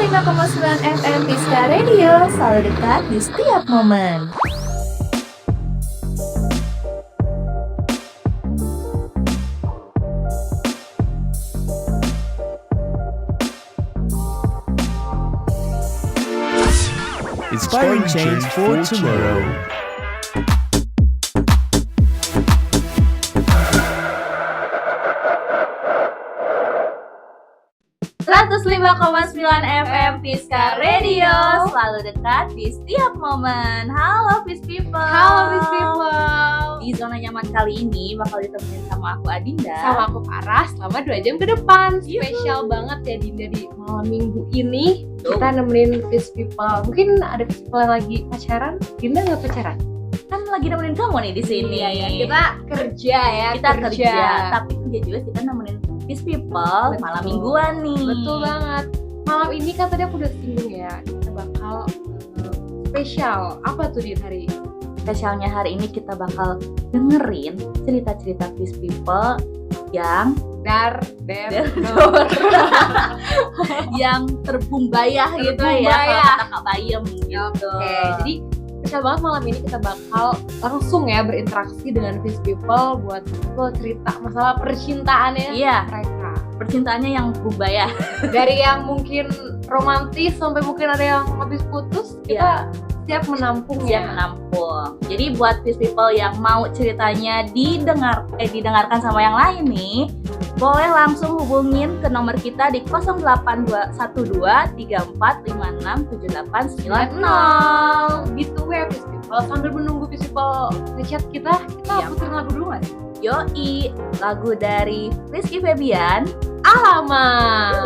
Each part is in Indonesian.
105,9 FM Piska Radio, selalu dekat di setiap momen. Inspiring change for tomorrow. 105,9 FM Piska Radio, selalu dekat di setiap momen. Halo Pis People. Halo Miss People. Di zona nyaman kali ini bakal ditemenin sama aku Adinda. Sama aku Farah selama 2 jam ke depan. Yuhu. Spesial banget ya Dinda di malam minggu ini. Tuh. Kita nemenin Miss People. Mungkin ada Miss People yang lagi pacaran. Dinda nggak pacaran? Kan lagi nemenin kamu nih di sini. Iya, ya. Kita kerja ya. Kita kerja, tapi kerja juga kita nemenin Pis People Betul. malam mingguan nih. Betul banget. Malam ini kan tadi aku udah singgung ya. Kita bakal spesial. Apa tuh di hari ini? Spesialnya hari ini kita bakal dengerin cerita-cerita Pis People yang yang terbumbayah gitu ya, Terbumbayah. kalau kata Kak Bayem gitu. Oke, jadi spesial banget malam ini kita bakal langsung ya berinteraksi dengan Fish People buat cerita masalah percintaannya Iya, mereka. percintaannya yang bumbayah. Dari yang mungkin romantis sampai mungkin ada yang habis putus, kita siap menampung Siap ya. menampung. Jadi buat Fish People yang mau ceritanya didengarkan sama yang lain nih, boleh langsung hubungin ke nomor kita di 081234567890. Gitu ya Fish People. Sambil menunggu Fish People ngechat kita Iya. puterin lagu dulu nggak sih? Yoi, lagu dari Rizky Febian. Alamak.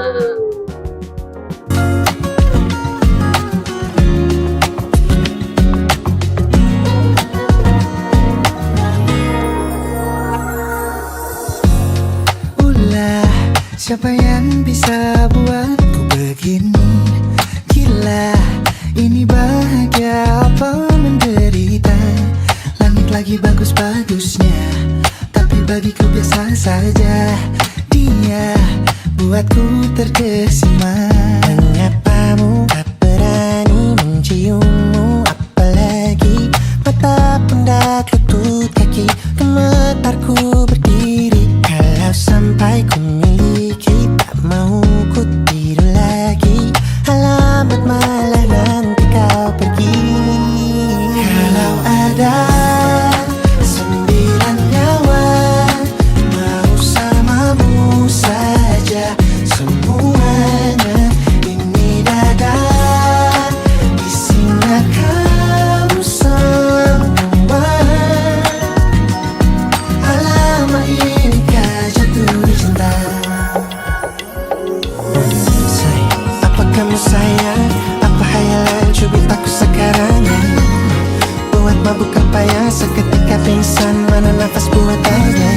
Ulah, siapa yang bisa buatku begini? Gila, ini bahagia apa menderita? Langit lagi bagus-bagusnya, tapi bagiku biasa saja. Dia buatku terkesima. Menyapamu, tak berani menciummu, apalagi mata pundak lutut kaki. Gemetarku berdiri kalau sampai ku miliki, tak mau ku tidur lagi. Alamat malah nanti kau pergi. Kalau ada 9 nyawa, mau samamu saja semuanya. Ini dada, isinya kamu semua. Alamak, inikah jatuh cinta? Sayang, apa kamu sayang? Apa hayalan cubitaku sekarang? Buat mabuk apa yang seketika pingsan? Mana nafas buat aja?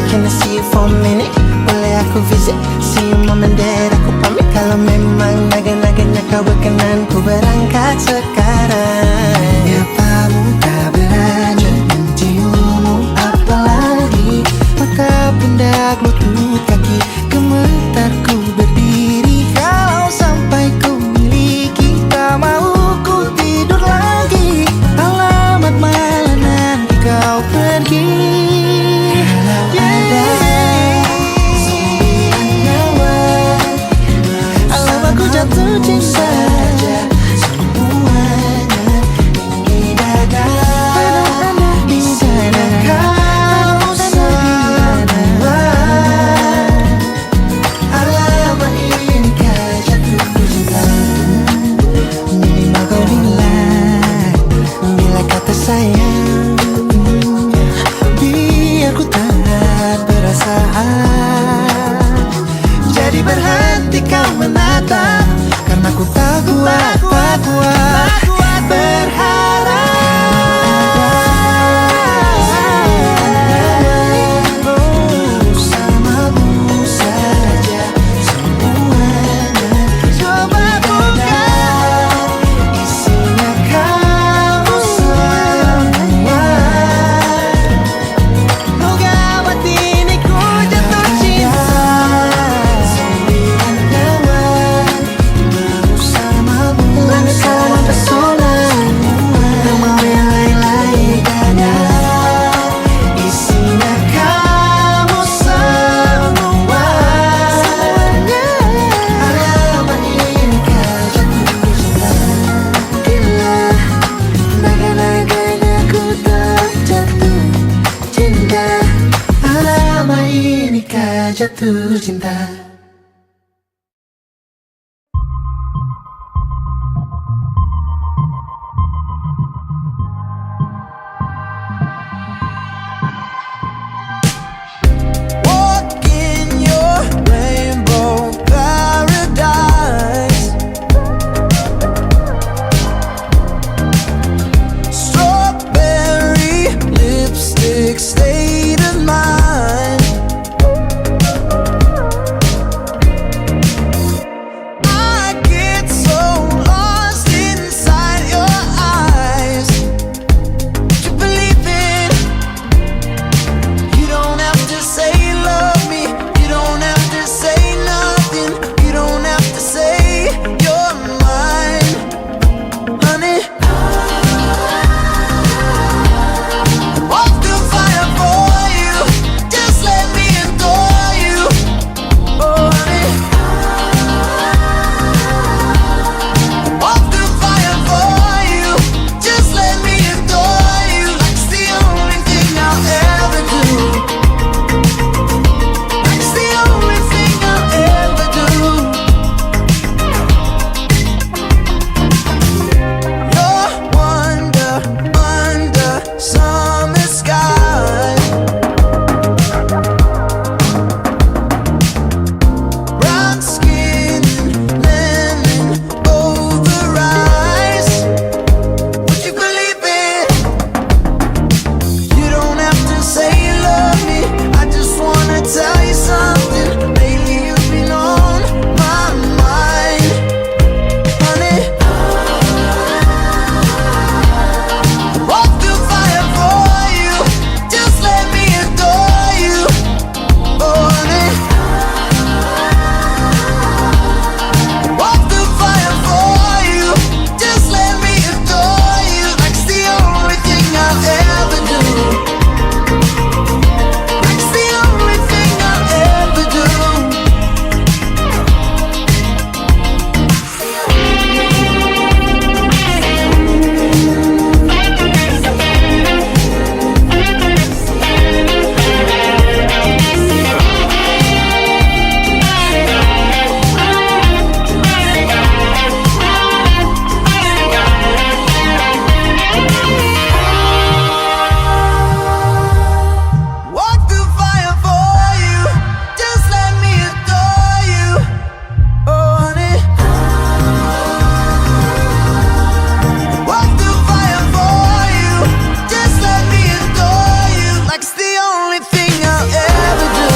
Can I see you for a minute? Boleh aku visit? See you mom and dad, aku pamit. Kalau memang naga-naganya kau berkenan, ku berangkat sekarang. Nyapamu tak berani menciummu, apalagi mata pundak lutut kaki. Gemetarku berdiri kalau sampai ku miliki, tak mau ku tidur lagi. Alamat malah nanti kau pergi. Kalau ada 9 nyawa, alamat ku jatuh cinta. Semuanya jatuh cinta. Walk in your rainbow paradise. Strawberry lipstick state of mind. I get so lost inside your eyes. You believe it. You don't have to say you love me. You don't have to say nothing. You don't have to say you're mine, honey. Walk through fire for you. Just let me adore you. Oh, honey. Walk through fire for you. Just let me adore you. It's the only thing I'll ever do. It's the only thing I'll ever do. You're wonder under summer sky. Brown skin and lemon over eyes. Would you believe it? You don't have to say you love me. I just wanna tell you something. Lately you've been on my mind, honey. Walk through fire for you. Just let me adore you. Oh, honey. Walk through fire for you. Just let me adore you. It's the only thing I'll ever do. It's the only thing I'll ever do. Walk through fire for you. Just let me adore you. Oh, honey. Walk through fire for you. Just let me adore you. Like it's the only thing I'll ever do.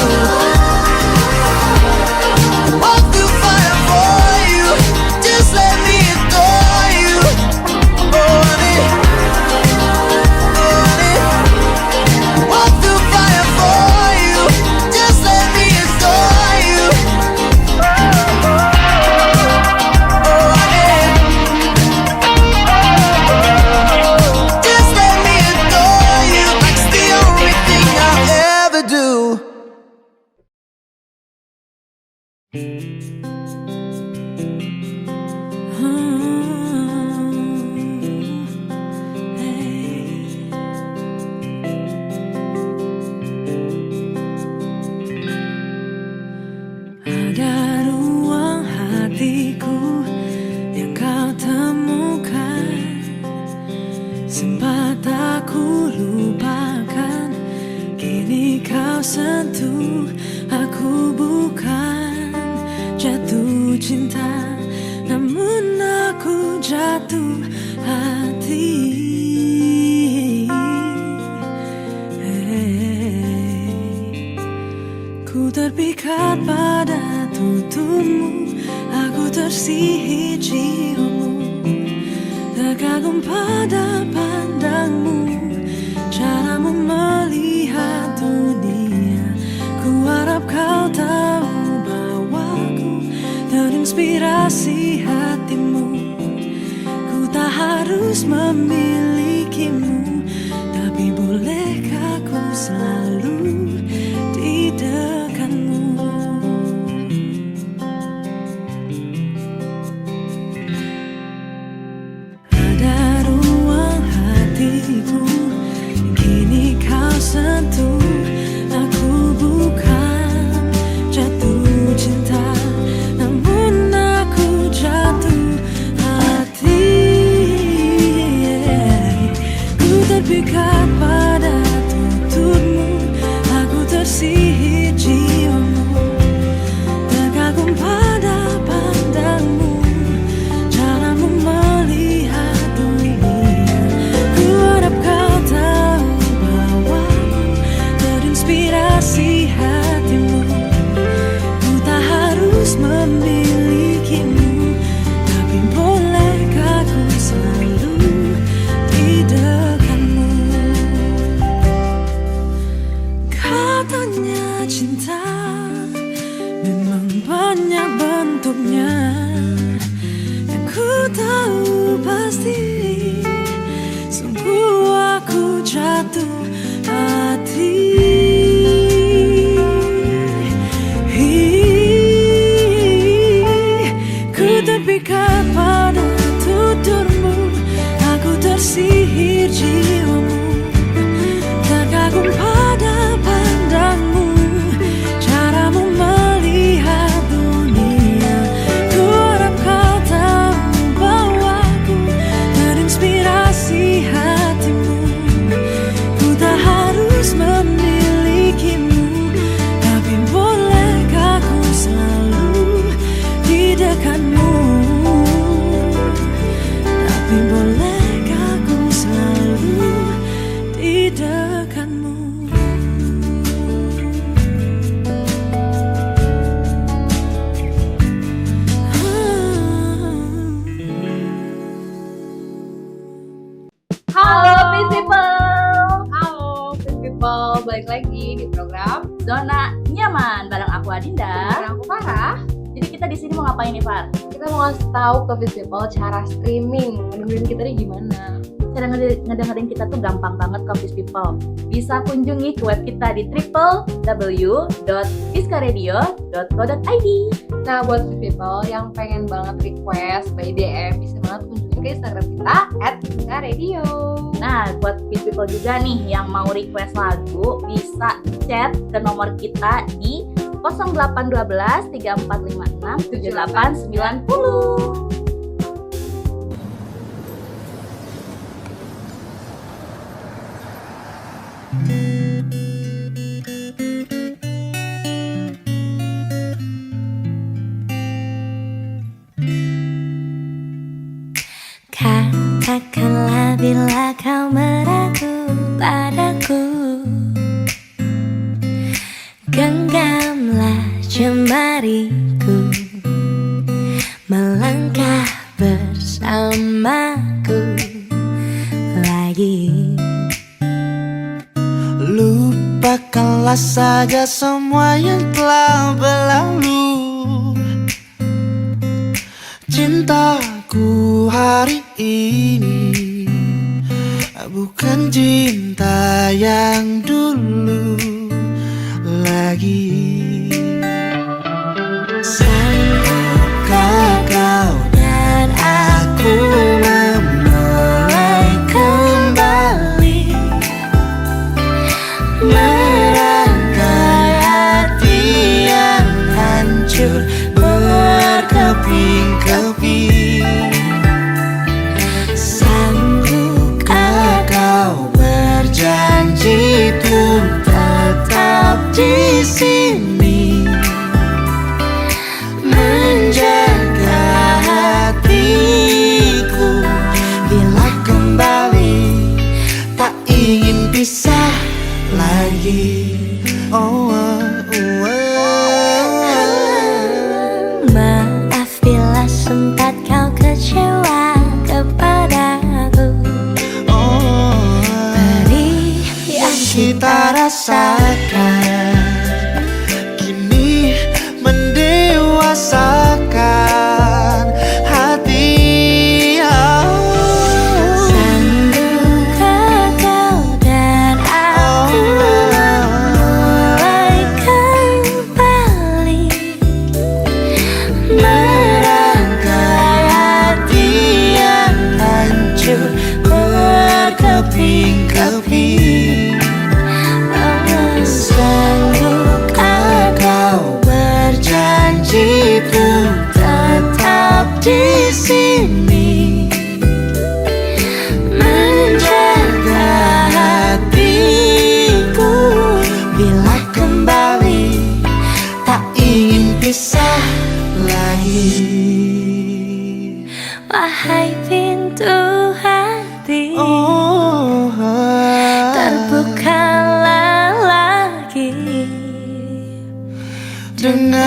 Walk through fire for you. Just let me adore you. Oh, honey. Oh, honey. Walk through fire for you. Just let me adore you. Oh, honey. Just let me adore you. It's the only thing I'll ever do. Ada ruang hatiku yang kau temukan. Sempat aku lupakan, kini kau sentuh. Aku bukan jatuh cinta, namun aku jatuh hati. Ku terpikat pada tuturmu, aku tersihir ciummu, terkagum pada pandangmu, caramu melihat dunia. Ku harap kau tahu bahwa ku terinspirasi hatimu. Ku tak harus memilikimu, tapi bolehkah ku selalu di dekatmu. Ada ruang hatiku, kini kau sentuh. Aku bukan tersihir jiwamu, terkagum pada pandangmu, caramu melihat dunia. Ku harap kau tahu bahwa terinspirasi hatimu. Ku tak harus memilikimu, tapi bolehkah ku selalu di dekatmu. Katanya cinta memang banyak bentuknya, yang ku tahu pasti sungguh aku jatuh hati. Ku terpikat pada tuturmu, aku tersihir jiwamu, terkagum pada pandangmu, caramu melihat dunia. Ku harap kau tahu bahwa ku terinspirasi hatimu. Ku tak harus memilikimu, tapi bolehkah ku selalu di dekatmu. Tapi bolehkah ku selalu di dekatmu. Halo Peace People, Halo, Peace People, balik lagi di program Zona Nyaman bareng aku Adinda. dan aku Farah. Jadi kita di sini mau ngapain nih, Far? Kita mau ngasih tahu ke Peace People cara streaming, ngedengerin kita nih gimana. Cara ngedengerin kita tuh gampang banget ke Peace People. Bisa kunjungi ke web kita di www.piskaradio.co.id. Nah, buat Peace People yang pengen banget request by DM, bisa banget kunjungin ke Instagram kita @piskaradio. Nah, buat Peace People juga nih yang mau request lagu, bisa chat ke nomor kita di 0812 3456 7890. Katakanlah bila kau meragu padaku, genggamlah jemariku, melangkah bersamaku lagi. Lupakanlah saja semua yang telah berlalu. Cintaku hari ini bukan cinta yang dulu lagi. Sanggupkah kau dan aku memulai kembali, merangkai hati yang hancur berkeping-keping? Sanggupkah kau berjanji untuk tetap di sini, menjaga hatiku bila kembali tak ingin pisah lagi? Maaf bila sempat kau kecewa kepadaku. Pedih yang Kita rasakan kini mendewasakan hati. sanggupkah kau dan aku mulai kembali, Merangkai hati yang hancur berkeping-keping. sayang.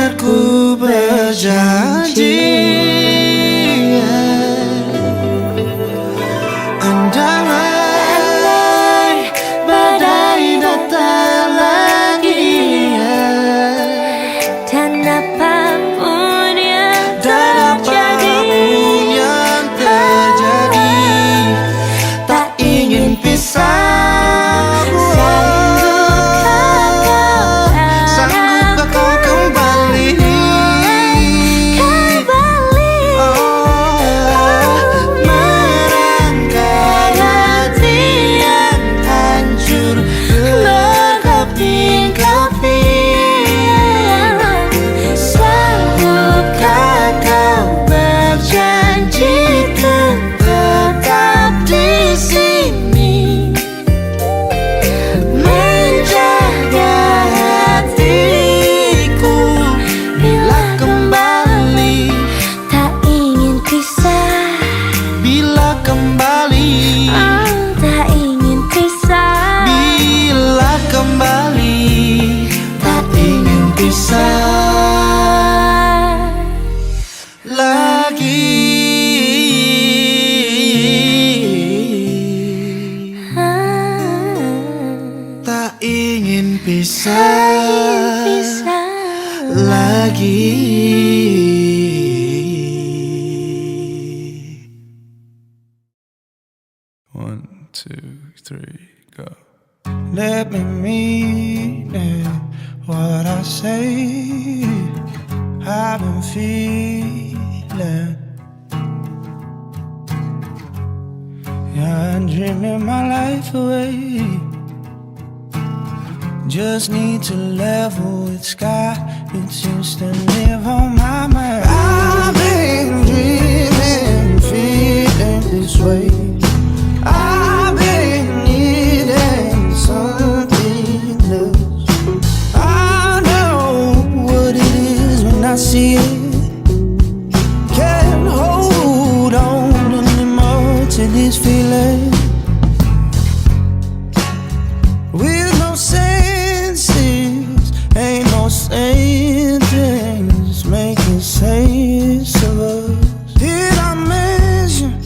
biar ku berjanji. Andai badai datang lagi, Dan apapun yang dan apapun yang terjadi, tak ingin pisah. Sanggupkah kau kembali? Merangkai hati yang hancur berkeping-keping. Sanggupkah kau berjanji tetap di sini, menjaga hatiku bila kembali, Tak ingin pisah, bila kembali, tak ingin pisah. bila kembali, tak ingin pisah lagi. Tak ingin pisah lagi. One, two, three, go. Let me mean it, what I say. I've been feeling, yeah, I'm dreaming my life away. Just need to level with sky. It seems to live on my mind. I've been dreaming, feeling this way. I've been needing something else. I know what it is when I see it. Can't hold on anymore to this feeling. With no senses, ain't no sentence making sense of us. Did I mention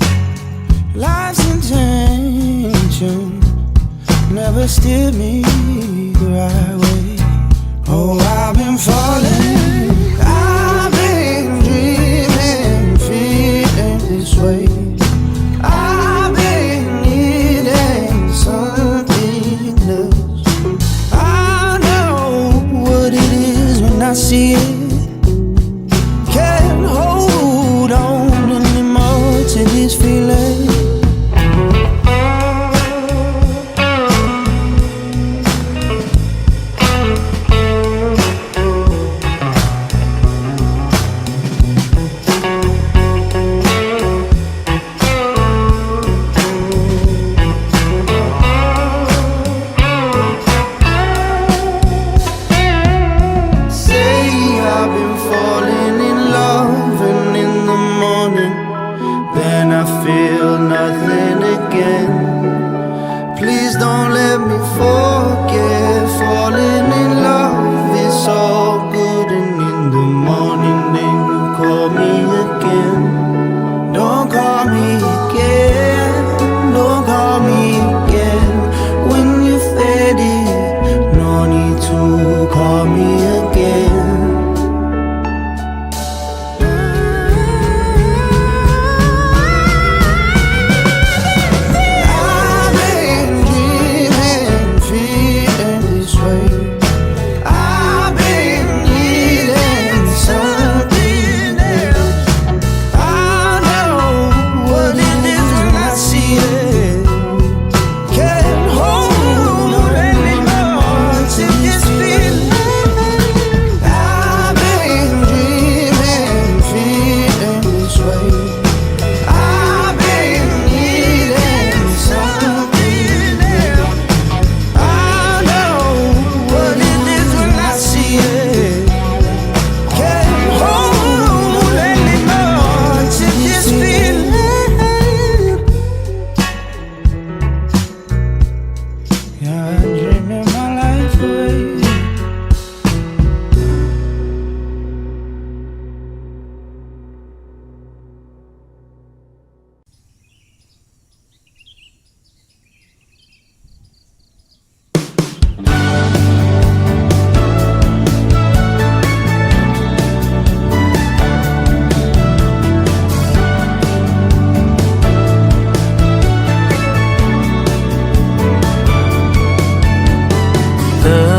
life's intention never steered me the right way? Oh, I've been falling, I've been dreaming, feeling this way. I've been needing something else. I know what it is when I see it. Can't hold on anymore to this feeling.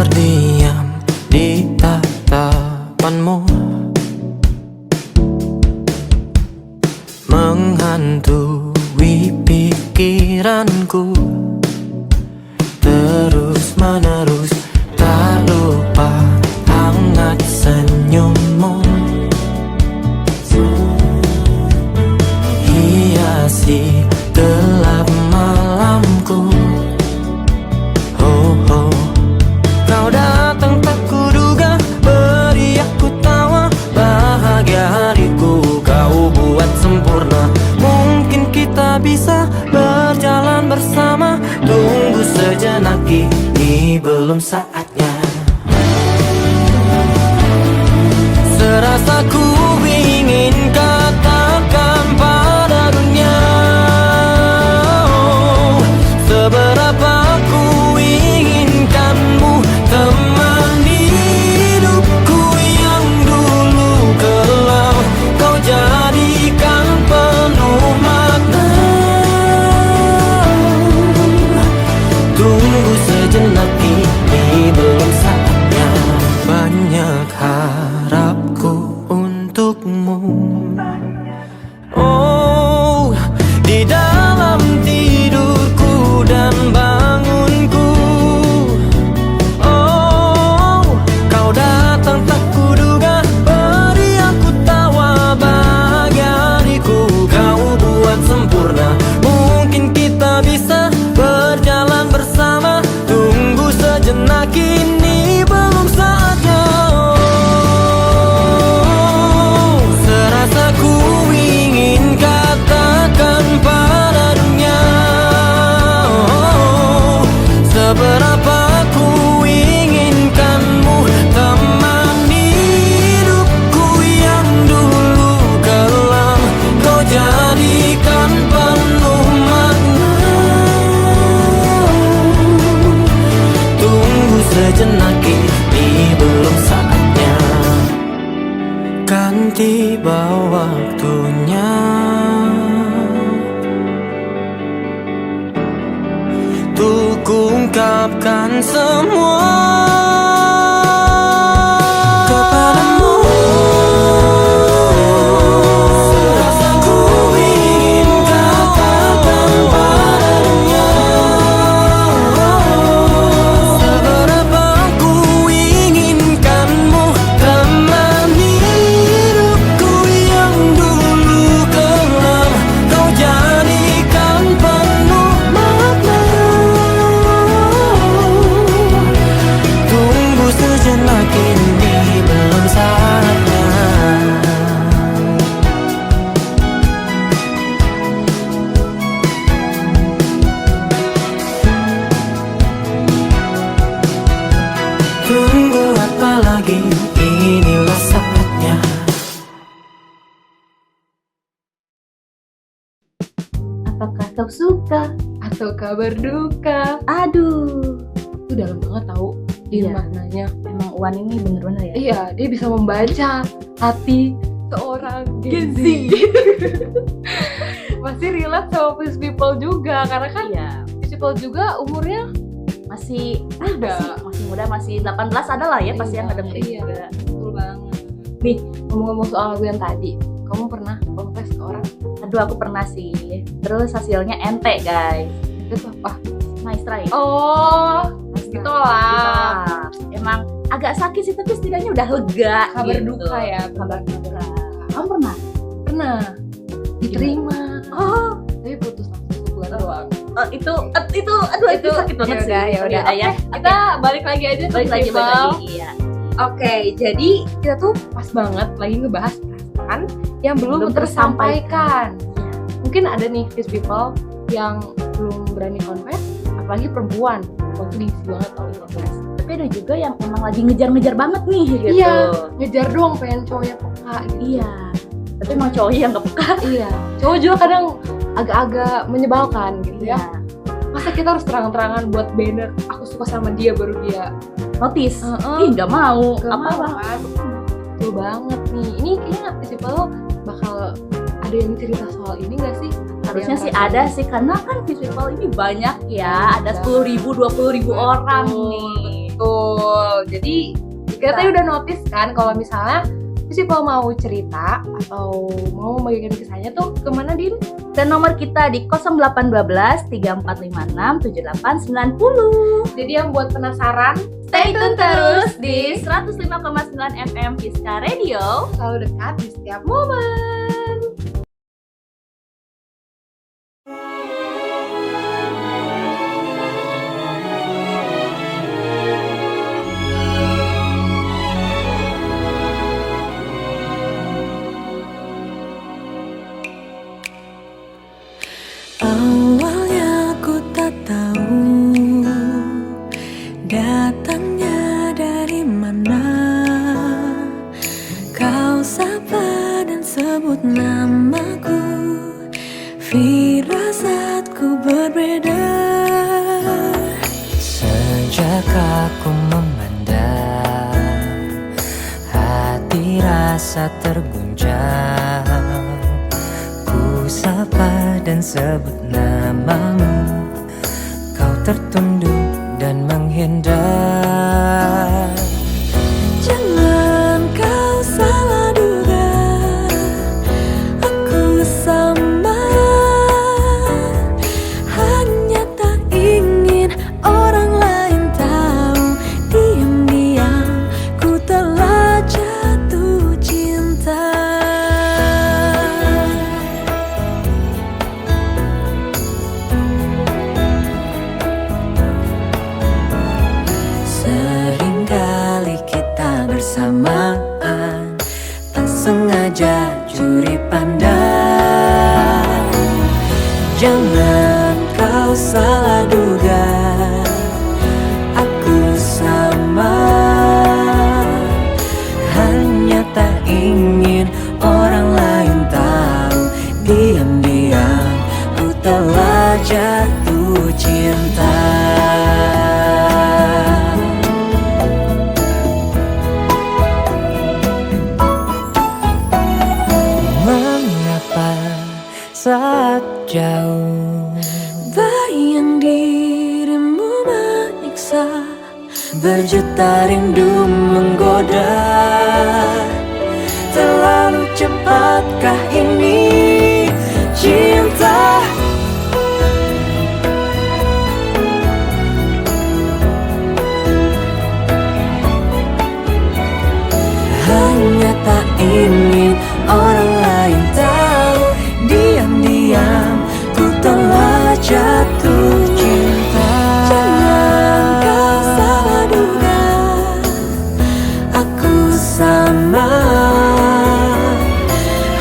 terdiam di tatapanmu, menghantui pikiranku terus menerus, tak lupa hangat senyummu, hiasi gelap malamku. Oh, oh. Kau datang tak kuduga, beri aku tawa, bahagia hariku kau buat sempurna. Mungkin kita bisa berjalan bersama, tunggu sejenak, ini belum saatnya. Serasa ku ingin katakan pada dunia, oh, seberapa ku inginkanmu, teman hidupku yang dulu kelam, kau jadikan penuh makna. Tunggu sejenak, ini belum saatnya. Banyak harapku untukmu, oh, di dalam tidurku dan bangunku. Oh, kau datang tak kuduga, beri aku tawa, bahagia hariku kau buat sempurna. Mungkin kita bisa berjalan bersama, tunggu sejenak, ini belum saatnya. Oh, serasa ku ingin katakan pada dunia, oh, seberapa ku inginkanmu, teman hidupku yang dulu kelam, kau jadikan penuh makna. Tunggu sejenak, ini belum saatnya. Kan tiba waktunya, untuk ungkapkan semua kepadamu. Serasa ku ingin katakan pada dunia, seberapa ku inginkanmu, teman hidupku yang dulu kelam, kau jadikan penuh makna. Tunggu sejenak, ini belum saatnya. Tunggu apa lagi, inilah saatnya. Apakah kau suka? Atau kabar duka? Aduh, Itu dalam banget tahu di Iya. maknanya. emang Uwan ini bener-bener ya. Iya, dia bisa membaca hati seorang Gen Z. Masih relate sama Peace People juga, karena kan Iya, Peace People juga umurnya masih muda. masih muda, masih 18 ada lah ya pasti Iya, yang ngedengerin iya. juga. Betul banget. Nih, ngomong-ngomong soal lagu yang tadi, kamu pernah confess ke orang? Aduh, aku pernah sih. Terus hasilnya ente, guys. Itu apa? Nice try. Oh, Nice try. gitu lah. Emang agak sakit sih, tapi setidaknya udah lega. Kabar gitu. duka ya, Kabar duka. Kamu pernah? pernah diterima. Oh, Tapi putus langsung sebulan doang. itu aduh itu sakit banget sih. ya udah. ya. Oke, kita balik lagi aja ke Balik lagi. festival. Iya. Oke, jadi kita tuh pas banget lagi ngebahas perasaan yang belum tersampaikan. Mungkin ada nih Peace People yang belum berani confess, apalagi perempuan. Waktu diisi banget tau confess. Tapi ada juga yang emang lagi ngejar-ngejar banget nih gitu. Iya, ngejar doang pengen cowoknya peka gitu. Iya. Tapi emang cowoknya yang gak peka. Iya, cowok juga kadang agak-agak menyebalkan gitu ya. Masa kita harus terang-terangan buat banner aku suka sama dia baru dia Notice. Heeh. Ih, gak mau. Gak Apa mau bang? kan? Betul banget nih. Ini kayaknya People bakal ada yang cerita soal ini gak sih? Harusnya yang sih ngerasain? ada sih, karena kan festival ini banyak ya. Ada Banget. 10.000, 20.000 orang Betul, nih. Betul. Jadi kita tadi udah notice kan kalau misalnya People mau cerita atau mau membagikan kisahnya tuh kemana, Din? Dan nomor kita di 0812 3456 7890. Jadi yang buat penasaran, Stay tune terus di 105,9 FM Fiska Radio. selalu dekat di setiap momen. Awalnya ku tak tahu datangnya dari mana. Kau sapa dan sebut namaku, firasatku berbeda. Sejak aku memandang, hati rasa terguncang. Ku sapa dan sebut namamu, kau tertunduk dan menghindar. Jangan kau salah duga, aku sama. Hanya tak ingin orang lain tahu, diam-diam ku telah jatuh cinta. Seringkali kita bersamaan, tak sengaja curi pandang. Jangan kau salah duga, aku sama. Hanya tak ingin orang lain tahu, diam-diam ku telah jatuh cinta. Mengapa saat jauh Bayang dirimu menyiksa, berjuta rindu menggoda? Terlalu cepatkah ini cinta? Hanya tak ingin orang lain tahu, diam-diam ku telah jatuh cinta. jangan kau salah duga, Aku sama.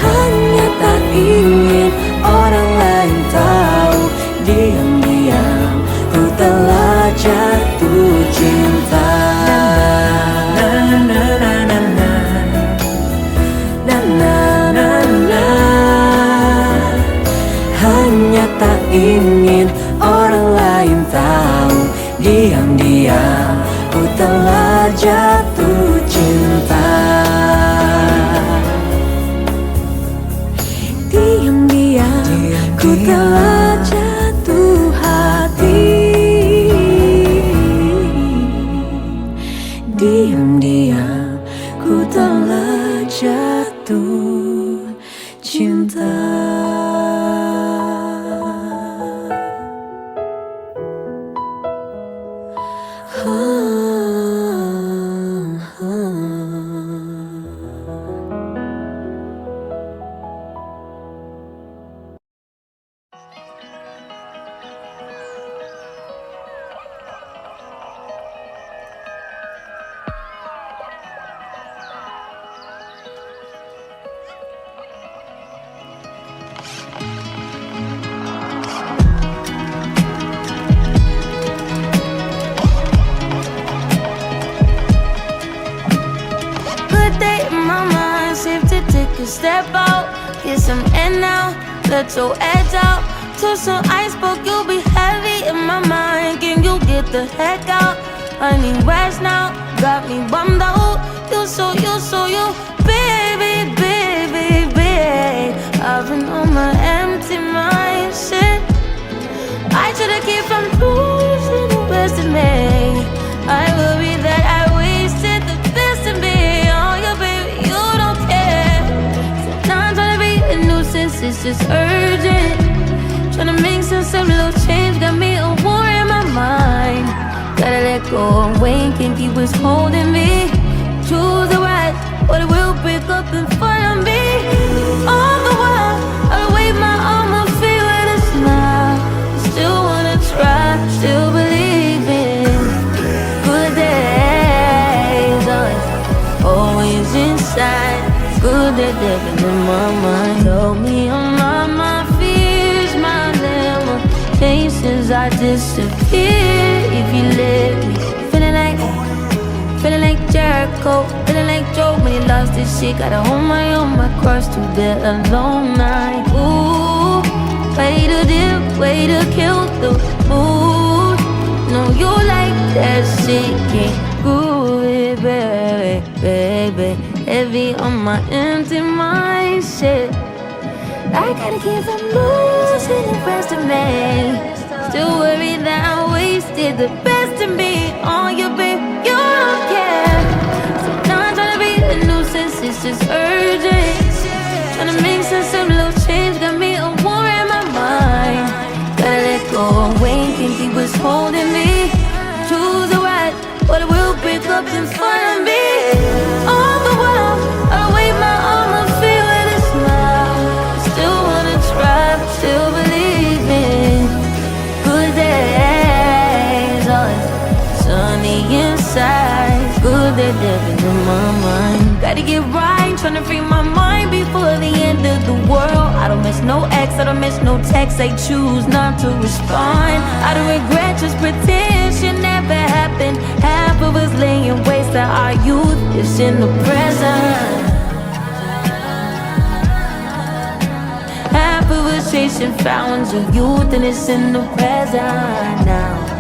hanya tak Ingin orang lain tahu, diam-diam ku telah jatuh cinta. Na na na na na na na na na. Hanya tak ingin orang lain tahu, diam-diam ku telah jatuh cinta. diam-diam ku telah jatuh hati. Diam-diam ku telah jatuh cinta. Good day in my mind, safe to take a step out, get some air now, let your edge out. To some iceberg, you'll be heavy in my mind. Can you get the heck out? I need rest now, got me bummed out. You so you, baby, baby, baby. I've been on my empty mind, shit. I should've kept from losing the best in me. I will be just urgent. Tryna make sense of little change, got me a war in my mind. Gotta let go away, can't keep what's holding me. Choose the right, but it will break up in front of me. All the while, I'll wave my arm and feel with a smile. Still wanna try, still believe in good days. Always inside, good that living in my mind. Told me I'm on my fears, my limitations. I disappear if you let me. Feeling like Jericho, feeling like Joe when he lost his shit. Gotta hold my own, my cross to bear a long night. Ooh, way to dip, way to kill the mood. No, you like that shit, can't groove it, baby, baby. Heavy on my empty mindset. I gotta keep from losing the rest of me. Still worried that I wasted the best of me on you, babe. You don't care. So now I'm tryna be a nuisance, it's just urgent. Tryna make sense of little change, got me a war in my mind. Gotta let go away, can't keep what's holding me. Choose the right, but it will break up in front of me. All the while, I'll wave my arm and feel with a smile. Still wanna try, still believe in good days. Oh, it's sunny inside, good that living in my mind. Gotta get right, tryna free my mind before the end of the world. I don't miss no ex, I don't miss no text. I choose not to respond. I don't regret, just pretend shit never happened. Half of us laying waste to our youth is in the present. Half of us chasing fountains of youth and it's in the present now.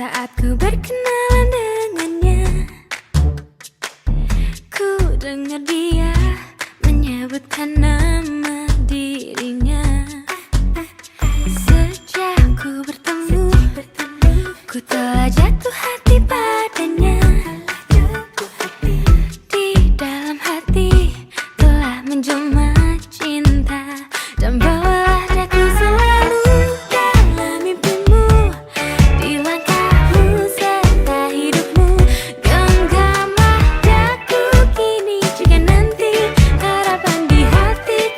Saat ku berkenalan dengannya, ku dengar dia menyebutkan nama dirinya. Sejak ku bertemu, ku telah jatuh hati padanya. Di dalam hati telah menjelma cinta, dan bawalah daku selalu dalam mimpimu. Di langkahmu serta hidupmu, genggamlah daku kini. Jika nanti harapan di hati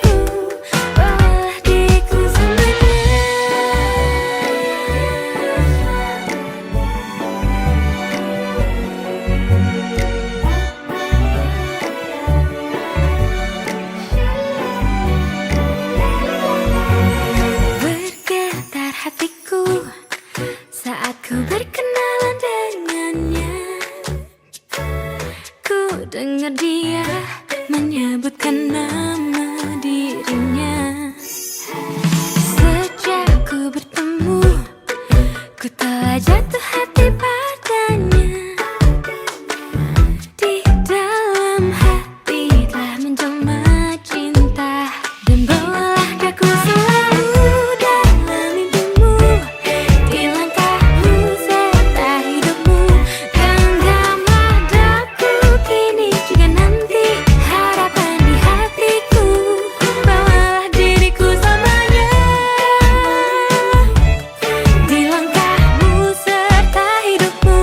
menyebutkan nama dirinya. Sejak ku bertemu, ku telah jatuh hati padanya. Di dalam hati telah menjelma cinta, dan bawalah daku selalu dalam mimpimu. Di langkahmu serta hidupmu, genggamlah daku kini juga nanti. Harapan di hatiku, bawalah diriku selamanya. Di langkahmu serta hidupmu,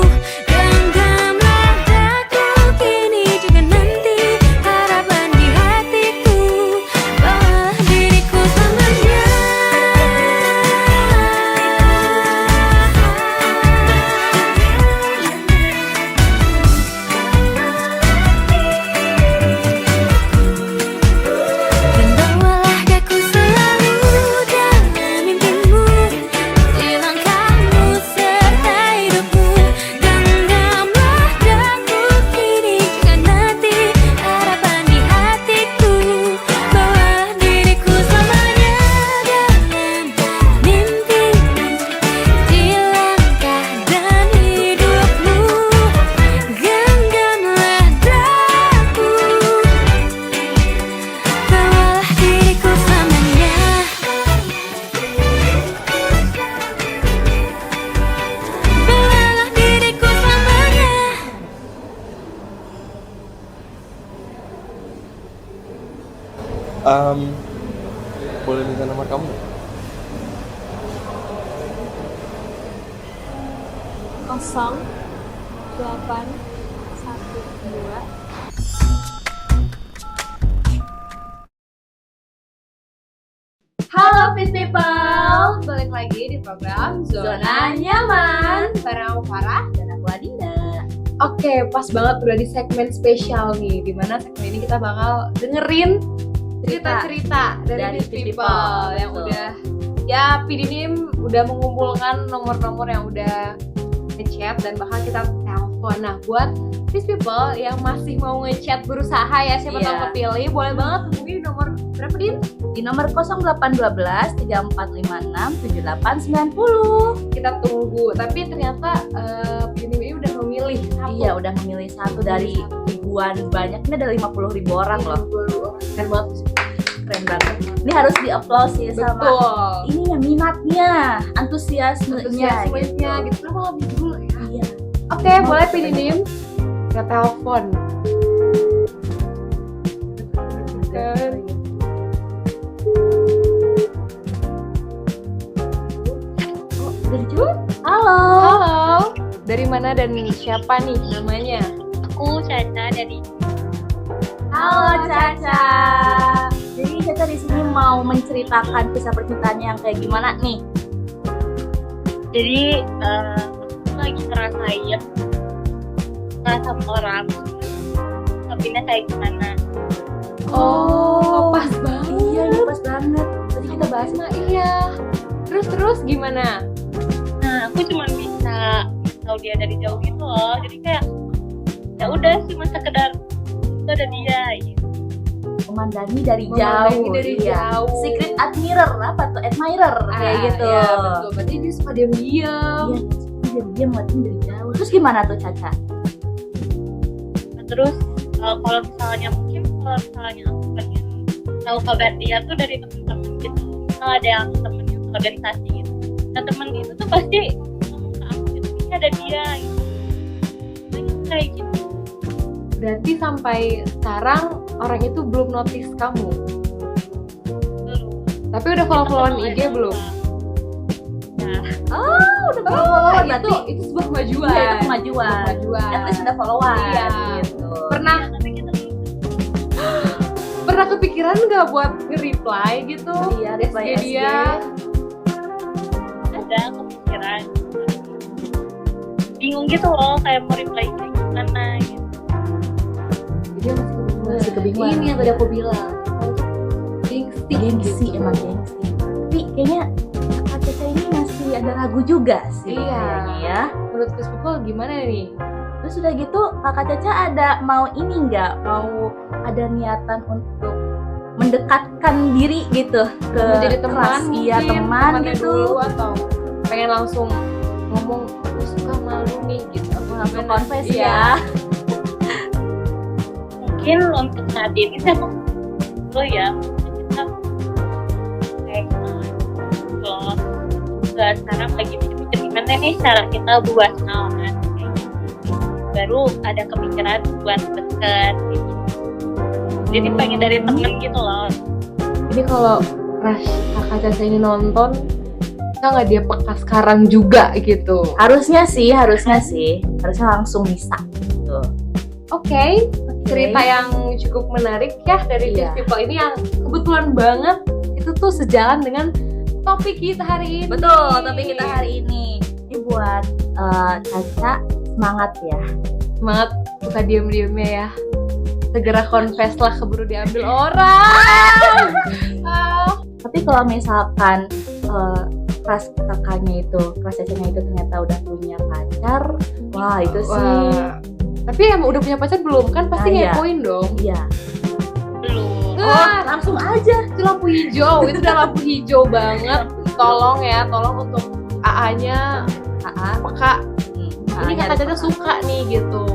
genggamlah daku kini juga nanti. Harapan di hatiku, bawalah diriku selamanya. Dan bawalah daku selalu dalam mimpimu. Di langkahmu serta hidupmu, genggamlah daku kini juga nanti. Harapan di hatiku, bawalah diriku selamanya dalam mimpimu. Di langkah dan hidupmu, genggamlah daku, bawalah diriku selamanya. Bawalah diriku selamanya. Boleh minta nomor kamu nggak? 0812. Halo Fish People, balik lagi di program Zona Nyaman bareng aku Farah dan aku Adinda. Oke, pas banget udah di segmen spesial nih, dimana segmen ini kita bakal dengerin cerita-cerita dari Fish People yang betul. udah, ya Pidinim udah mengumpulkan nomor-nomor yang udah ngechat dan bakal kita telepon. Nah, buat Fish People yang masih mau ngechat berusaha ya, siapa tahu Iya. kepilih, boleh banget hubungi nomor berapa, Din? Di nomor 0812 3456 7890. Kita tunggu. Tapi ternyata Pidinim ini udah memilih satu. Iya, udah memilih satu dari ribuan banyak. Ini ada 50.000 orang loh. Keren banget. Keren banget. Ini harus di-applause ya sama Betul. ininya, minatnya, antusiasmenya Antusiasmenya gitu. gitu. Kenapa lebih dulu ya? Iya. Oke, boleh Pidinim. Kita telepon. Dari jauh. Halo. Halo. Dari mana dan siapa nih namanya? Aku Caca dari Halo Caca. Jadi Caca di sini mau menceritakan kisah percintaannya yang kayak gimana nih? jadi aku lagi ngerasain sama orang tapinya kayak gimana. Oh, pas banget. Iya, ini pas banget. Tadi kita bahas Nah, iya. Terus gimana? Nah aku cuma bisa tahu dia dari jauh gitu loh, jadi kayak ya udah cuma sekedar itu ada dia gitu. memandangi dari Memandangi jauh. dari iya. jauh. Secret admirer apa tuh? Admirer kayak gitu. Iya, betul. Berarti dia suka diam-diam. Iya, dia ngeliatin dari jauh. Terus gimana tuh Caca? Nah, terus kalau misalnya aku pengen tahu kabar dia tuh dari temen-temen gitu, misal ada yang temen yang organisasi gitu, nah temen itu tuh pasti ngomong ke aku gitu, ini ada dia gitu. Nah, kayak gitu. Berarti sampai sekarang orang itu belum notice kamu. Belum. Tapi udah follow-followan IG belum? Nah, Udah follow-followan berarti. itu sebuah kemajuan. Iya, itu kemajuan. Kemajuan. At least udah followan Iya. gitu. Pernah tapi kita pernah kepikiran nggak buat nge-reply gitu? Iya, reply SG dia. ada kepikiran, bingung gitu loh, kayak mau reply kayak gimana gitu. Dia Masih kebingungan. Ini yang tadi aku bilang. Gengsi emang gengsi. Tapi kayaknya Kak Caca ini masih ada ragu juga sih Iya. kayaknya ya. Menurut Chris People gimana nih? Terus Terus udah gitu kakak Caca ada mau ini nggak? Mau ada niatan untuk mendekatkan diri gitu ke Menjadi teman, kelas? Iya, mungkin, teman temannya gitu. dulu, atau pengen langsung ngomong aku suka malu nih gitu. Langsung confess Iya. ya. Mungkin untuk saat ini saya mau dulu ya kita kayak kalau nggak sekarang lagi mikir gimana nih cara kita buat kenalan kayak gitu. Baru ada kepikiran buat deket gitu. Jadi pengen dari temen gitu loh. Ini kalau Rush kakak Caca ini nonton, bisa nggak dia peka sekarang juga gitu? Harusnya harusnya langsung bisa gitu. Oke, cerita yang cukup menarik ya dari Iya. festival ini yang kebetulan banget itu tuh sejalan dengan topik kita hari ini. Betul, tapi kita hari ini buat Caca semangat ya. Semangat, suka diem-diemnya ya. Segera confess lah, keburu diambil orang. Tapi kalau misalkan kelas kakaknya itu, kelas Cacanya itu ternyata udah punya pacar, wah itu sih. Wah. Tapi emang udah punya pacar belum? Kan pasti Nah, iya. ngepoin dong. Iya. Belum. Langsung aja. Itu lampu hijau, itu udah lampu hijau banget. Tolong untuk AA-nya peka. Ini kakak Caca suka nih gitu.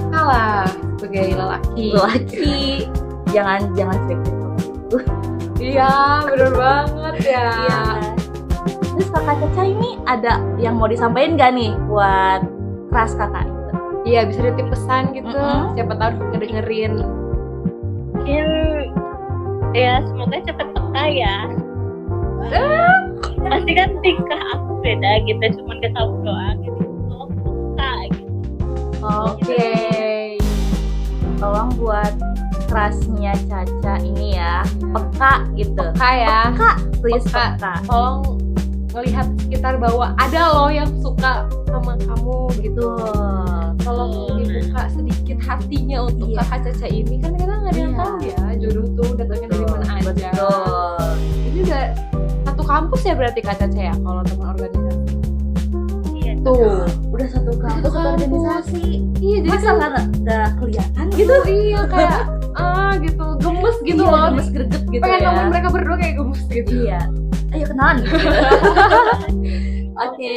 Salah sebagai Laki, jangan selektif gitu. Iya, bener banget ya. Iya. Terus kakak Caca ini ada yang mau disampaikan gak nih buat kelas kakak itu? Iya, bisa nitip pesan gitu. Siapa tahu ngedengerin. Mungkin ya semoga cepet peka ya. Pasti kan tingkah aku beda gitu, cuman kita doang gitu. Tolong peka gitu. Oke. Tolong buat kerasnya Caca ini ya, peka gitu. Peka ya. Peka, please Peka. peka. Tolong melihat sekitar bahwa ada loh yang suka sama kamu gitu. Tolong dibuka sedikit hatinya untuk Iya. kakak Caca ini, kan kadang nggak ada yang Iya. tahu ya jodoh tuh datangnya dari mana aja. Betul. Ini udah satu kampus ya berarti kak Caca ya kalau teman organisasi. Iya. Tuh. Udah satu kampus, satu organisasi. Iya, jadi Masa nggak kelihatan gitu? iya kayak gitu gemes gitu Iya, loh. gemes greget gitu Pengen ya. nemuin mereka berdua kayak gemes gitu. Iya. Ayo kenalan gitu. Oke.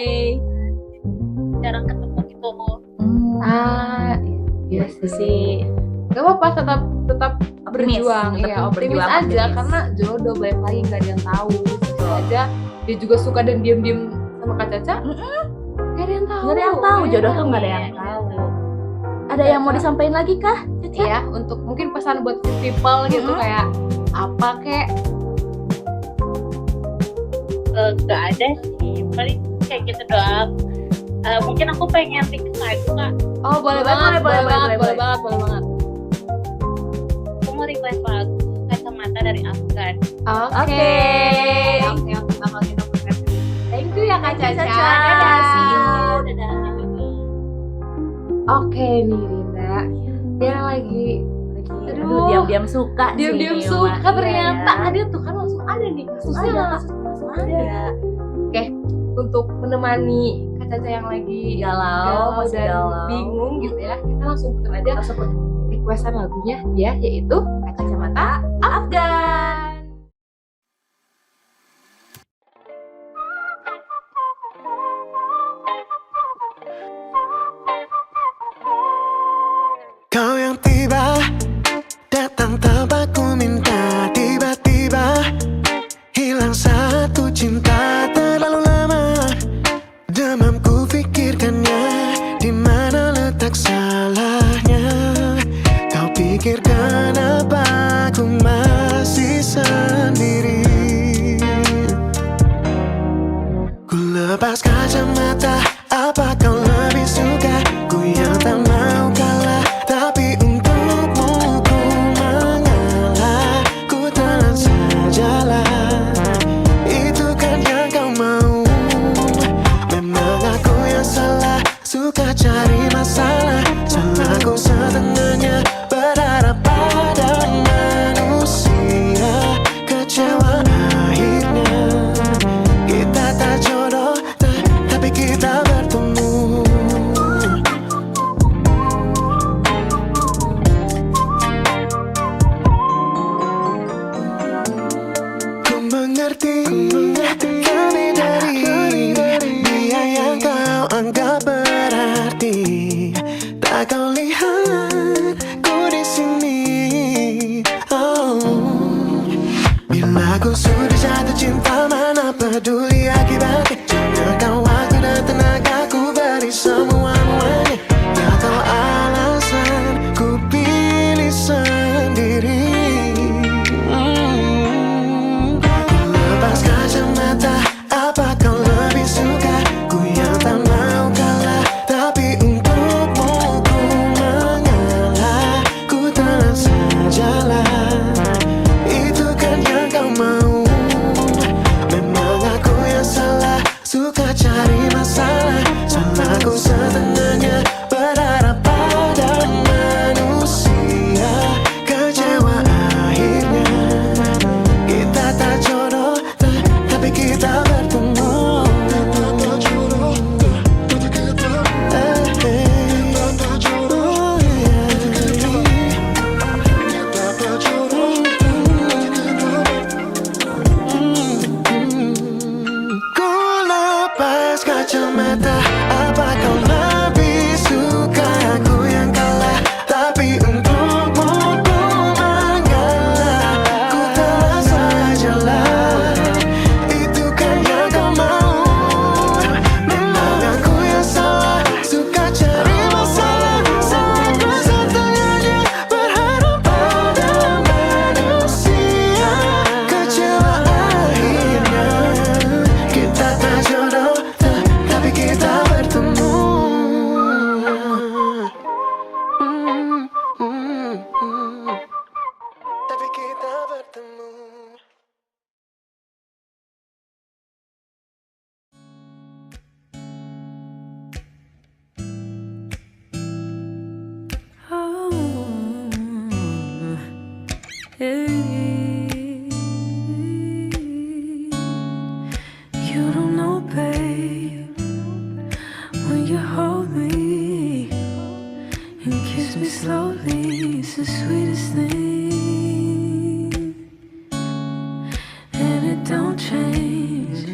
Jarang ketemu gitu. Iya sih. Gak apa-apa, tetap Optimis. berjuang, Tetap iya optimis berjuang, aja optimis. karena jodoh balik lagi nggak ada yang tahu. Bisa aja dia juga suka dan diem-diem sama kak Caca. Gak ada yang tahu. Nggak ada yang tahu, jodoh tuh nggak ada yang Iya. tahu. Ada yang mau disampaikan lagi kah, Caca? Ya, untuk mungkin pesan buat people gitu kayak apa kek? Gak ada sih, paling kayak gitu doang. Mungkin aku pengen request lagu kak. Oh boleh banget, boleh banget. Aku mau request lagu Kacamata dari Afgan. Oke. Bakal kita podcast. Thank you ya kak Caca. Dadah, see you. Dadah. Oke nih Rinda, dia lagi Aduh, diam-diam suka sih. diam-diam Wah, suka iya. ternyata ada tuh kan langsung ada nih kasusnya. Langsung ada. Oke, untuk menemani kak Caca yang lagi Galau, masih dan galau. bingung gitu ya, kita langsung putar aja requestan lagunya dia yaitu Kacamata Afgan. Kau yang tiba, datang tanpa ku minta. Tiba-tiba hilang satu cinta terlalu lama. Demamku pikirkannya, di mana letak salahnya. Kau pikir kenapa aku masih sendiri. Ku lepas kacamata, apa kau lebih suka? Ku yang tak mau kalah, tapi untukmu ku mengalah. Ku telan sajalah, itu kan yang kau mau. Memang aku yang salah, suka cari masalah. Salahku setengahnya, berharap pada manusia. Kecewa akhirnya, kita tak jodoh, tapi kita Bila ku sudah jatuh cinta, mana peduli akibatnya. Gunakan waktu dan tenaga ku beri semua-muanya. Ya tahu alasan ku pilih sendiri. Lepas kacamata, apa kau lebih suka? Ku yang tak mau kalah, tapi untukmu ku mengalah. Ku tenang sajalah, itu kan yang kau mau. Memang aku yang salah, suka cari masalah. Salahku setengahnya, berharap pada manusia. Kecewa akhirnya, kita tak jodoh, tapi kita bertemu. Ku lepas kacamata, apa kau lebih suka? Aku yang kalah, tapi untukmu ku mengalah. Ku tenang sajalah, itu kan yang kau mau. Memang aku yang salah, suka cari masalah. Salahku setengahnya, berharap pada manusia. Kecewa akhirnya, kita tak jodoh, tapi kita bertemu. Tapi kita bertemu. You don't know, babe, when you hold me and kiss me slowly, it's the sweetest thing. And it don't change.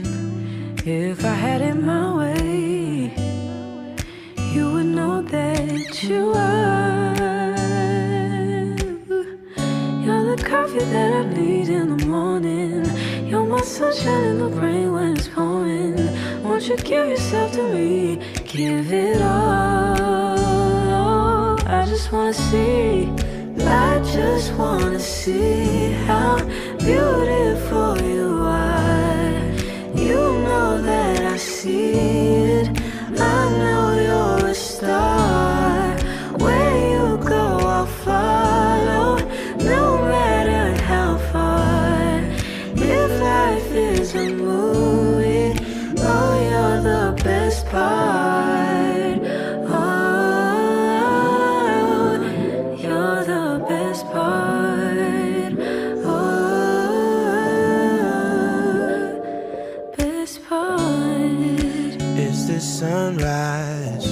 If I had it my way, you would know that you are. You're the coffee that I need in the morning. You're my sunshine in the rain when it's pouring. Won't you give yourself to me? Give it all. I just wanna see. I just wanna see how beautiful you are. You know that I see it. I know you're a star. Where you go, I'll follow, no matter how far. If life is a movie, oh, you're the best part. Oh, you're the best part. Oh, best part. Is this sunrise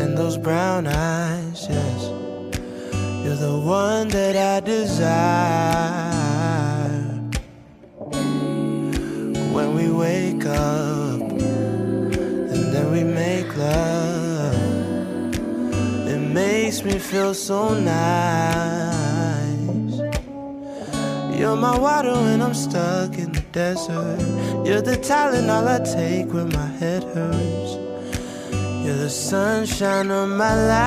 and those brown eyes? Yes, you're the one that I desire. When we wake up and then we make love, it makes me feel so nice. You're my water when I'm stuck in the desert. You're the talent all I take when my head hurts. You're the sunshine of my life.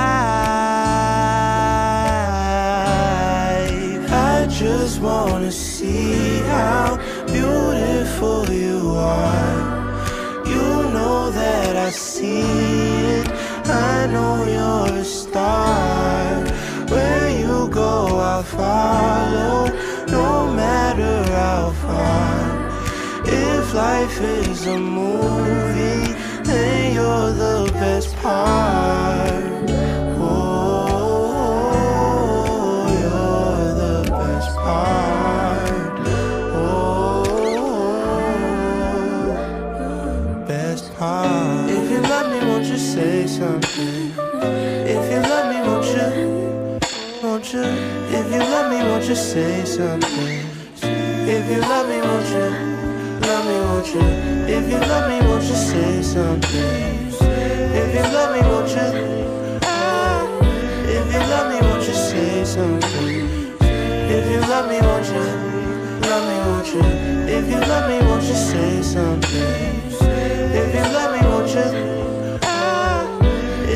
I just wanna see how beautiful you are. You know that I see it. I know you're a star. Where you go, I'll follow, no matter how far. If life is a movie, then you're the best part. Oh, you're the best part. Oh, best part. If you love me, won't you say something? If you love me, won't you? If you love me, won't you say something? If you love me, won't you? Love me, won't you? If you love me, won't you say something? If you love me, won't you? If you love me, won't you say something? If you love me, won't you? won't you? If you love me, won't you say something? If you love me, won't you?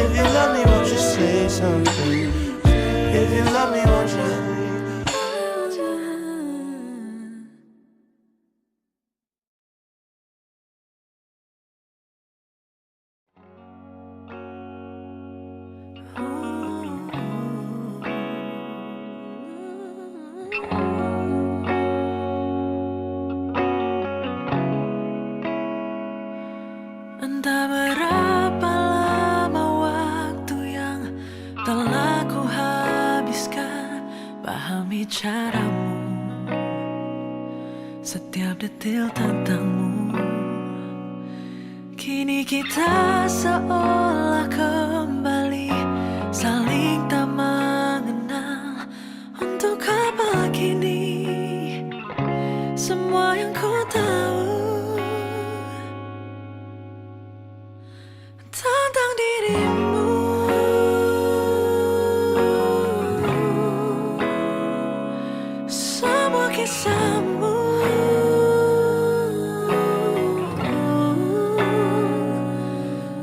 If you love me, won't you say something? If you love me, won't you? Entah berapa lama waktu yang telah ku habiskan pahami caramu, setiap detil tentangmu. Kini kita seolah kembali saling tak mengenal. Untuk apa kini semua yang ku tahu tentang dirimu? Semua kisahmu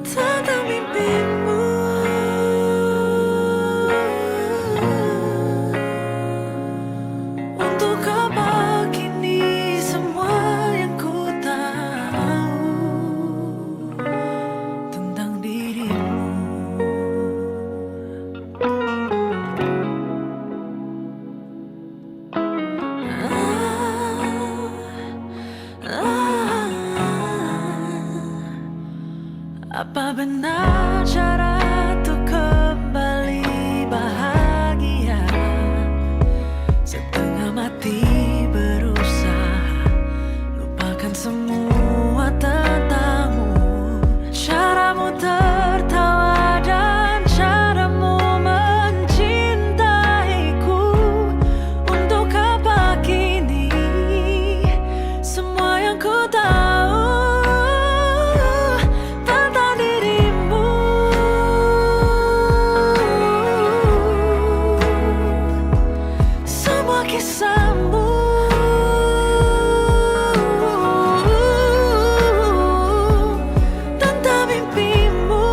tentang mimpimu. Untuk apa kini semua yang ku tahu tentang dirimu? Apa benar cara untuk kembali bahagia? Setengah mati berusaha lupakan semua tentangmu. Caramu tertawa dan caramu mencintaiku. Untuk apa kini semua yang ku tahu tentang dirimu? Semua kisahmu tentang mimpimu.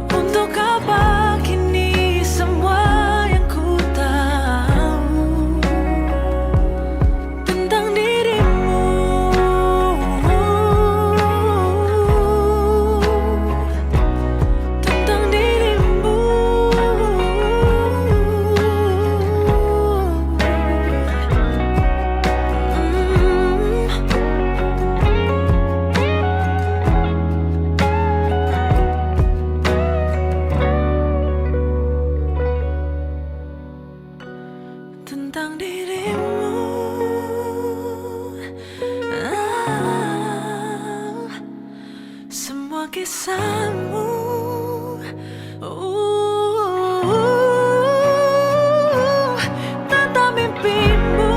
Untuk apa kini semua yang ku tahu tentang dirimu? Tentang dirimu. Tentang dirimu. Semua kisahmu tentang mimpimu.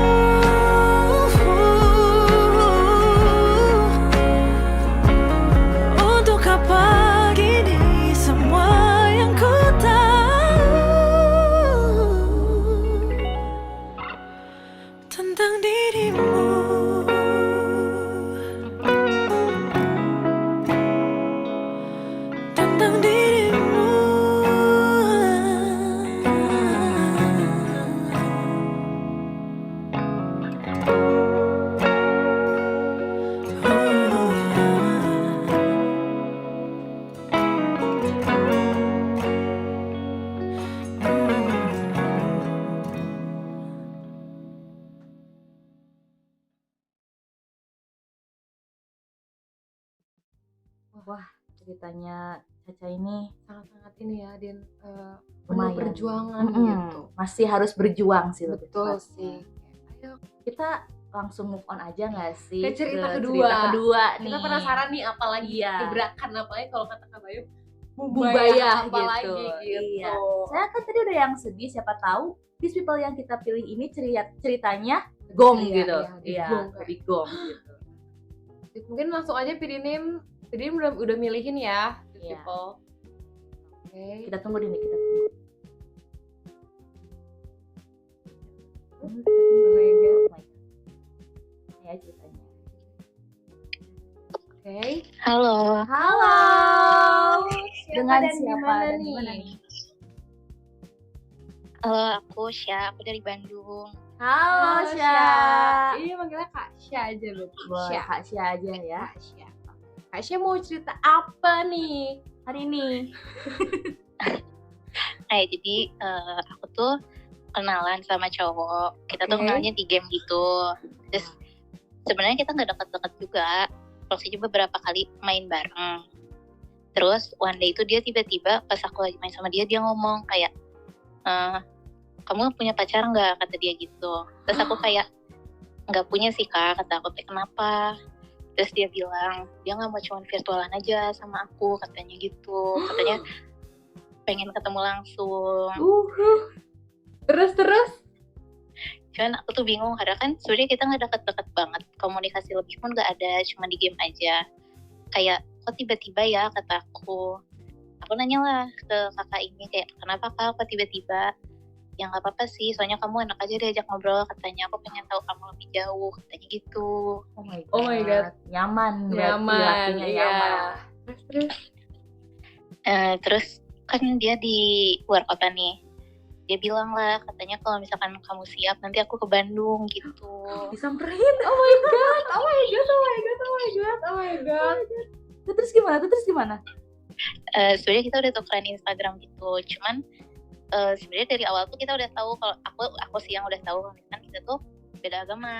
Untuk apa gini semua yang ku tahu tentang dirimu? Tentang dirimu. Wah, ceritanya Caca ini Sangat-sangat ini ya, Din, penuh lumayan. perjuangan Mm-mm. gitu. Masih harus berjuang sih lebih Betul tepatnya. sih. Ayo Kita langsung move on aja nggak sih ke cerita kedua. cerita kedua nih. Kita penasaran nih apalagi Iya. gebrakan, apalagi kalau kata Kak Bayu Bubaya apa gitu. lagi gitu. Iya. Saya kan tadi udah yang sedih, siapa tahu These People yang kita pilih ini ceritanya gong Iya, gitu. iya, digong kayak. lebih gong gitu. Mungkin langsung aja Pidinin udah milihin ya Iya. people. Oke. Kita tunggu deh nih, kita tunggu. Oh my god. Ya ceritanya. Oke. Halo. Halo. Dengan dan siapa dimana dan nih? dimana nih? Halo, aku Syah, aku dari Bandung. Halo, Halo, Syah. Iya manggilnya Kak Syah aja berarti. Boleh Syah. Kak Syah aja ya. Kak Syah. Kak Syah mau cerita apa nih? Hari ini. Jadi aku tuh kenalan sama cowok. Kita tuh Oke. kenalnya di game gitu. Terus sebenarnya kita nggak deket-deket juga. Maksudnya beberapa kali main bareng. Terus one day itu dia tiba-tiba pas aku lagi main sama dia ngomong kayak, kamu punya pacar nggak? Kata dia gitu. Terus aku kayak, nggak punya sih kak. Kata aku, kenapa? Terus dia bilang, dia nggak mau cuma virtualan aja sama aku. Katanya gitu. Katanya pengen ketemu langsung. Terus? Cuman aku tuh bingung karena kan sebenarnya kita nggak deket-deket banget, komunikasi lebih pun nggak ada, cuma di game aja. Kayak kok tiba-tiba ya, kata aku. Aku nanya lah ke kakak ini kayak kenapa kak, kok tiba-tiba? Ya nggak apa-apa sih, soalnya kamu enak aja diajak ngobrol, katanya. Aku pengen tahu kamu lebih jauh, katanya gitu. Oh my god. Nyaman berarti lakinya iya. nyaman. Terus. Terus kan dia di luar kota nih. Dia bilang lah, katanya kalau misalkan kamu siap nanti aku ke Bandung gitu. Disamperin. Oh my god. Terus gimana? Sebenarnya kita udah tukeran Instagram gitu, cuman sebenarnya dari awal tuh kita udah tahu kalau aku sih yang udah tahu kalau misalkan kita tuh beda agama.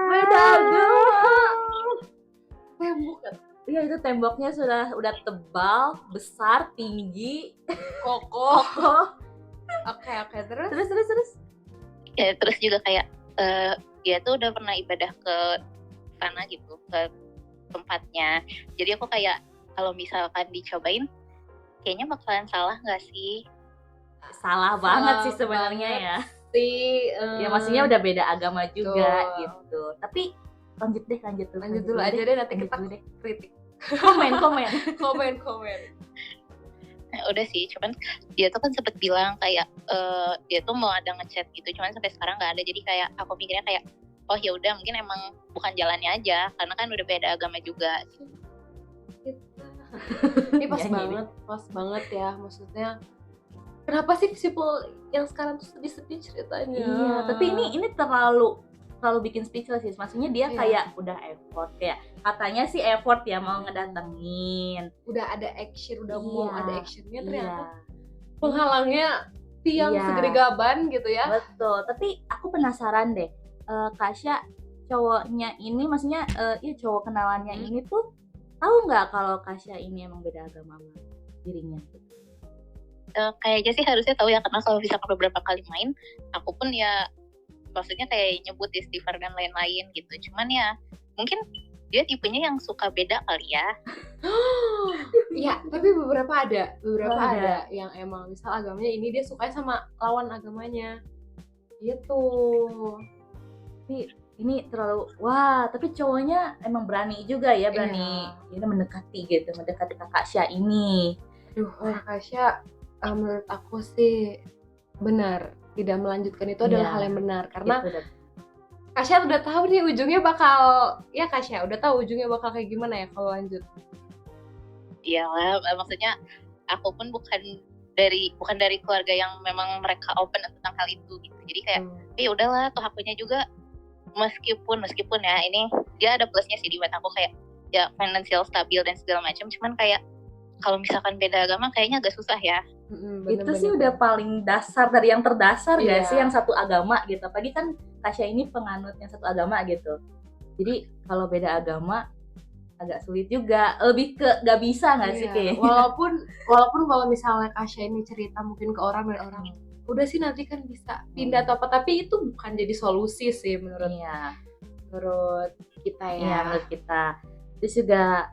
Beda agama. Tembok Iya, itu temboknya udah tebal, besar, tinggi, kokoh. kokoh. Oke, terus. Terus. Ya terus juga kayak dia tuh udah pernah ibadah ke sana gitu, ke tempatnya. Jadi aku kayak kalau misalkan dicobain, kayaknya bakalan salah nggak sih? Salah banget sih sebenarnya ya. Ya maksudnya udah beda agama juga Betul. gitu. Tapi lanjut dulu aja deh, nanti lanjut kita dulu deh. kritik. Komen. Komen. Nah, udah sih, cuman dia tuh kan sempet bilang kayak dia tuh mau ada ngechat gitu, cuman sampai sekarang nggak ada. Jadi kayak aku mikirnya kayak, oh ya udah mungkin emang bukan jalannya aja, karena kan udah beda agama juga. Ini pas banget ya, maksudnya kenapa sih people yang sekarang tuh sedih-sedih ceritanya? Iya, tapi ini terlalu bikin speechless sih. Maksudnya dia Iya. kayak udah effort ya. Katanya sih effort ya mau ngedatengin. Udah ada action, udah Iya. mau ada actionnya, ternyata Iya. penghalangnya tiang Iya. segerigaban gitu ya. Betul, tapi aku penasaran deh, Kasya, cowoknya ini, maksudnya ya cowok kenalannya ini tuh tahu nggak kalau Kasya ini emang beda agama sama dirinya? Kayaknya sih harusnya tahu ya, karena kalau misalkan beberapa kali main, aku pun ya maksudnya kayak nyebut istighfar dan lain-lain gitu. Cuman ya mungkin dia tipenya yang suka beda kali ya. Iya, tapi beberapa ada. ada yang emang misal agamanya ini dia sukanya sama lawan agamanya. Gitu. Tapi ini terlalu, tapi cowoknya emang berani juga ya, berani Iya. ini mendekati Kak Kasya ini. Aduh, Kasya, menurut aku sih benar, tidak melanjutkan itu adalah Iya. hal yang benar, karena Gitu, dan Kasya udah tahu nih ujungnya bakal, ya Kasya udah tahu ujungnya bakal kayak gimana ya kalau lanjut. Iyalah, maksudnya aku pun bukan dari keluarga yang memang mereka open tentang hal itu gitu. Jadi kayak ya udahlah, toh akunya juga meskipun ya ini dia ada plusnya sih di buat aku, kayak ya financial stabil dan segala macam. Cuman kayak kalau misalkan beda agama kayaknya agak susah ya. itu sih udah paling dasar dari yang terdasar Iya. gak sih, yang satu agama gitu. Apalagi kan Kasya ini penganut yang satu agama gitu. Jadi kalau beda agama agak sulit juga, lebih ke gak bisa gak sih Iya. kayaknya. Walaupun kalau misalnya Kasya ini cerita mungkin ke orang dan orang udah sih nanti kan bisa pindah atau apa, tapi itu bukan jadi solusi sih menurut Iya, kita ya. iya menurut kita. Terus juga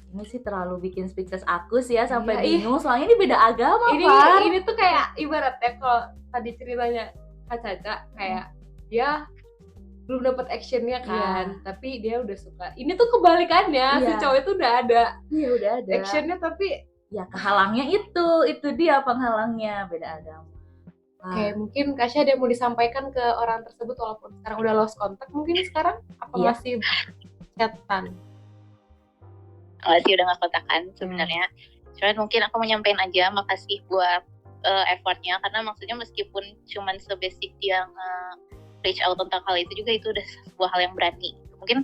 ini sih terlalu bikin speechless aku sih ya, sampai Iya, bingung soalnya ini beda agama, ini Far. ini tuh kayak ibaratnya kalau tadi ceritanya Kak Caca kayak dia belum dapat actionnya kan, tapi dia udah suka. Ini tuh kebalikannya, si Iya. cowok itu udah ada Iya udah ada. actionnya, tapi Ya kehalangnya itu dia penghalangnya, beda agama. Oke, mungkin Kasya ada yang mau disampaikan ke orang tersebut walaupun sekarang udah lost contact mungkin sekarang? Apa Iya. masih chatan? Enggak sih, udah nggak kontakan sebenarnya. Cuman mungkin aku mau nyampein aja makasih buat effortnya, karena maksudnya meskipun cuman sebasic dia reach out tentang hal itu juga, itu udah sebuah hal yang berani. Mungkin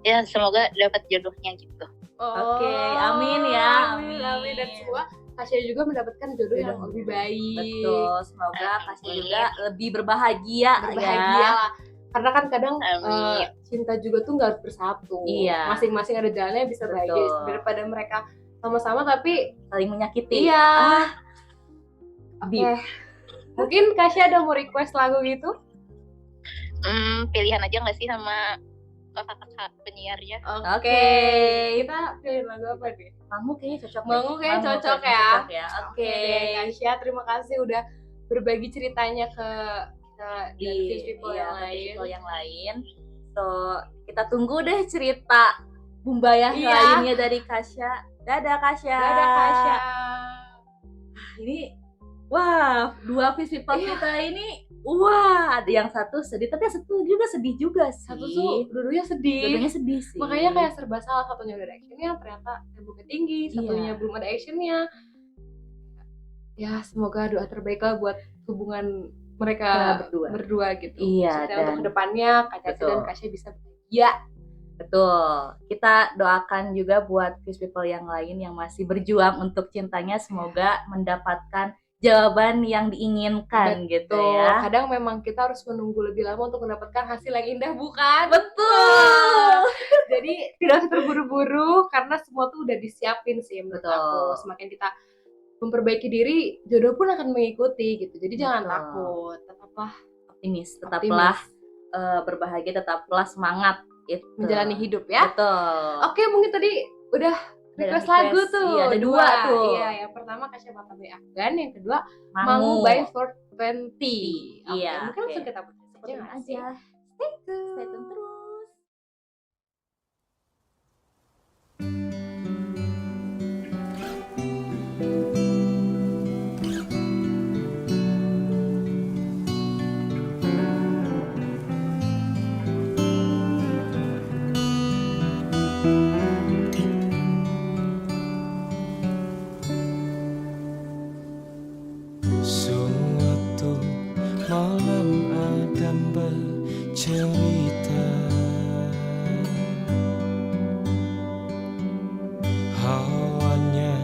ya semoga dapat jodohnya gitu. Oke, amin ya, Amin. Dan semoga Kasya juga mendapatkan jodoh yang lebih baik. Betul, semoga Kasya juga lebih berbahagia Berbahagia ya. lah. Karena kan kadang Amin. cinta juga tuh nggak harus bersatu. Iya. Masing-masing ada jalannya bisa bahagia. Betul. Daripada mereka sama-sama tapi Saling menyakiti. iya. Oke. Mungkin Kasya ada mau request lagu gitu? Pilihan aja nggak sih sama kakak-kakak penyiarnya? Oke. Kita pilih lagu apa deh? Mangu kayaknya cocok. Mangu kayaknya cocok ya. Cocok ya. Oke deh, Kasya, terima kasih udah berbagi ceritanya ke kita dan Fish People yang lain. Yang lain. So, kita tunggu deh cerita Bumbayah Iya. lainnya dari Kasya. Dadah Kasya. Dadah Kasya. Ini wah, dua Fish People kita ini wah, ada yang satu sedih, tapi yang satu juga sedih juga sih. Satu tuh dua-duanya sedih. Dua-duanya sedih sih. Makanya kayak serba salah, satunya udah ada actionnya ternyata temboknya tinggi, satunya Iya. belum ada actionnya. Ya semoga doa terbaik lah buat hubungan mereka berdua gitu. Iya, Maksudnya dan untuk kedepannya Kak Caca betul. dan Kasya bisa bahagia. Betul. Kita doakan juga buat Fish People yang lain yang masih berjuang untuk cintanya, semoga mendapatkan jawaban yang diinginkan gitu Tuh, ya. kadang memang kita harus menunggu lebih lama untuk mendapatkan hasil yang indah, bukan? Betul. Jadi tidak usah terburu-buru karena semua tuh udah disiapin sih menurut Betul. aku. Semakin kita memperbaiki diri, jodoh pun akan mengikuti gitu. Jadi jangan Betul. takut, tetaplah Optimis, tetaplah berbahagia, tetaplah semangat gitu. menjalani hidup ya. Betul. Oke, mungkin tadi udah request request, lagu tuh. iya, ada dua tuh. Iya, yang pertama Kasya Mata Bay Afgan, yang kedua Mangu by 420. Oke, Iya, mungkin langsung oke. kita putar Seperti nggak sih? aja. Stay tune terus. Suatu malam Adam bercerita, hawanya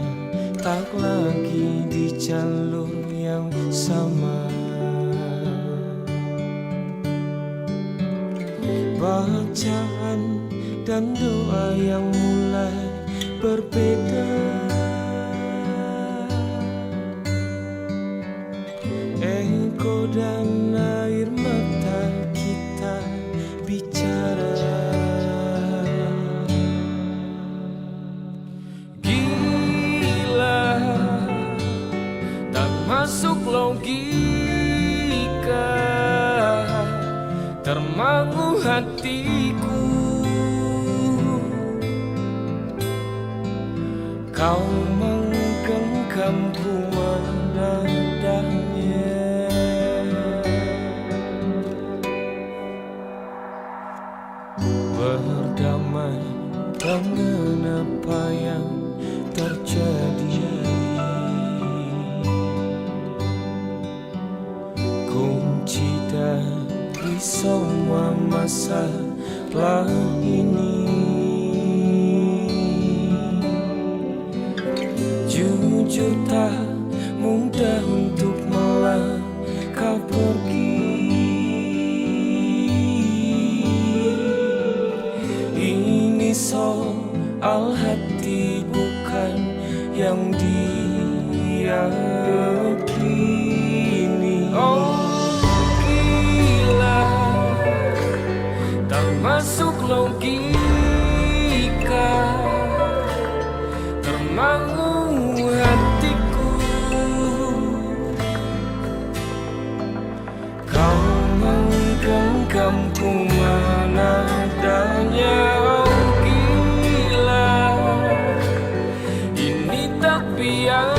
tak lagi di jalur yang sama. Bacaan dan doa yang mulai berbeda. Engkau dan air mata kita bicara. Gila, tak masuk logika, termangu hatiku. Kau menggenggamku menadahnya. Berdamai dengan apa yang terjadi, kunci dari semua masalah ini. Jujur tak mudah untuk melangkah pergi. Ini soal hati bukan yang diyakini. Oh gila, tak masuk logika, termangu hatiku. Kau menggenggamku menadanya. Oh gila, ini tak biasa,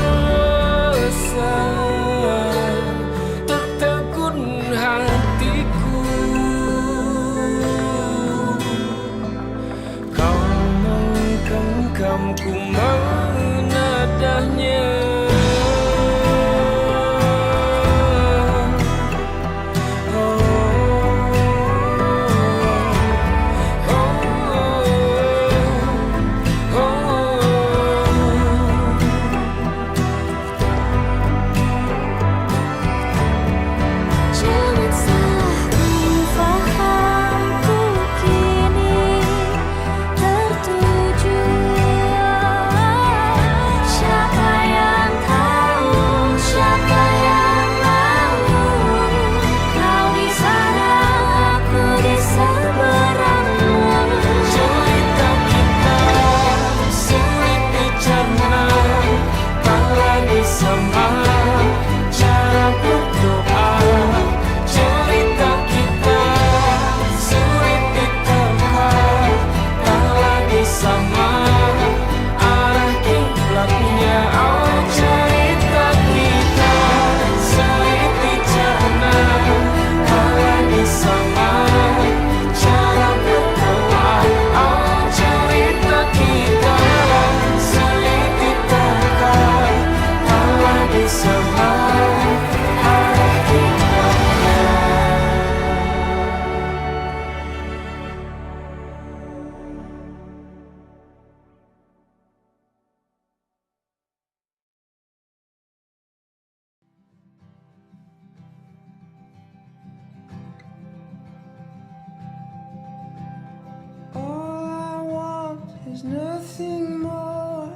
There's nothing more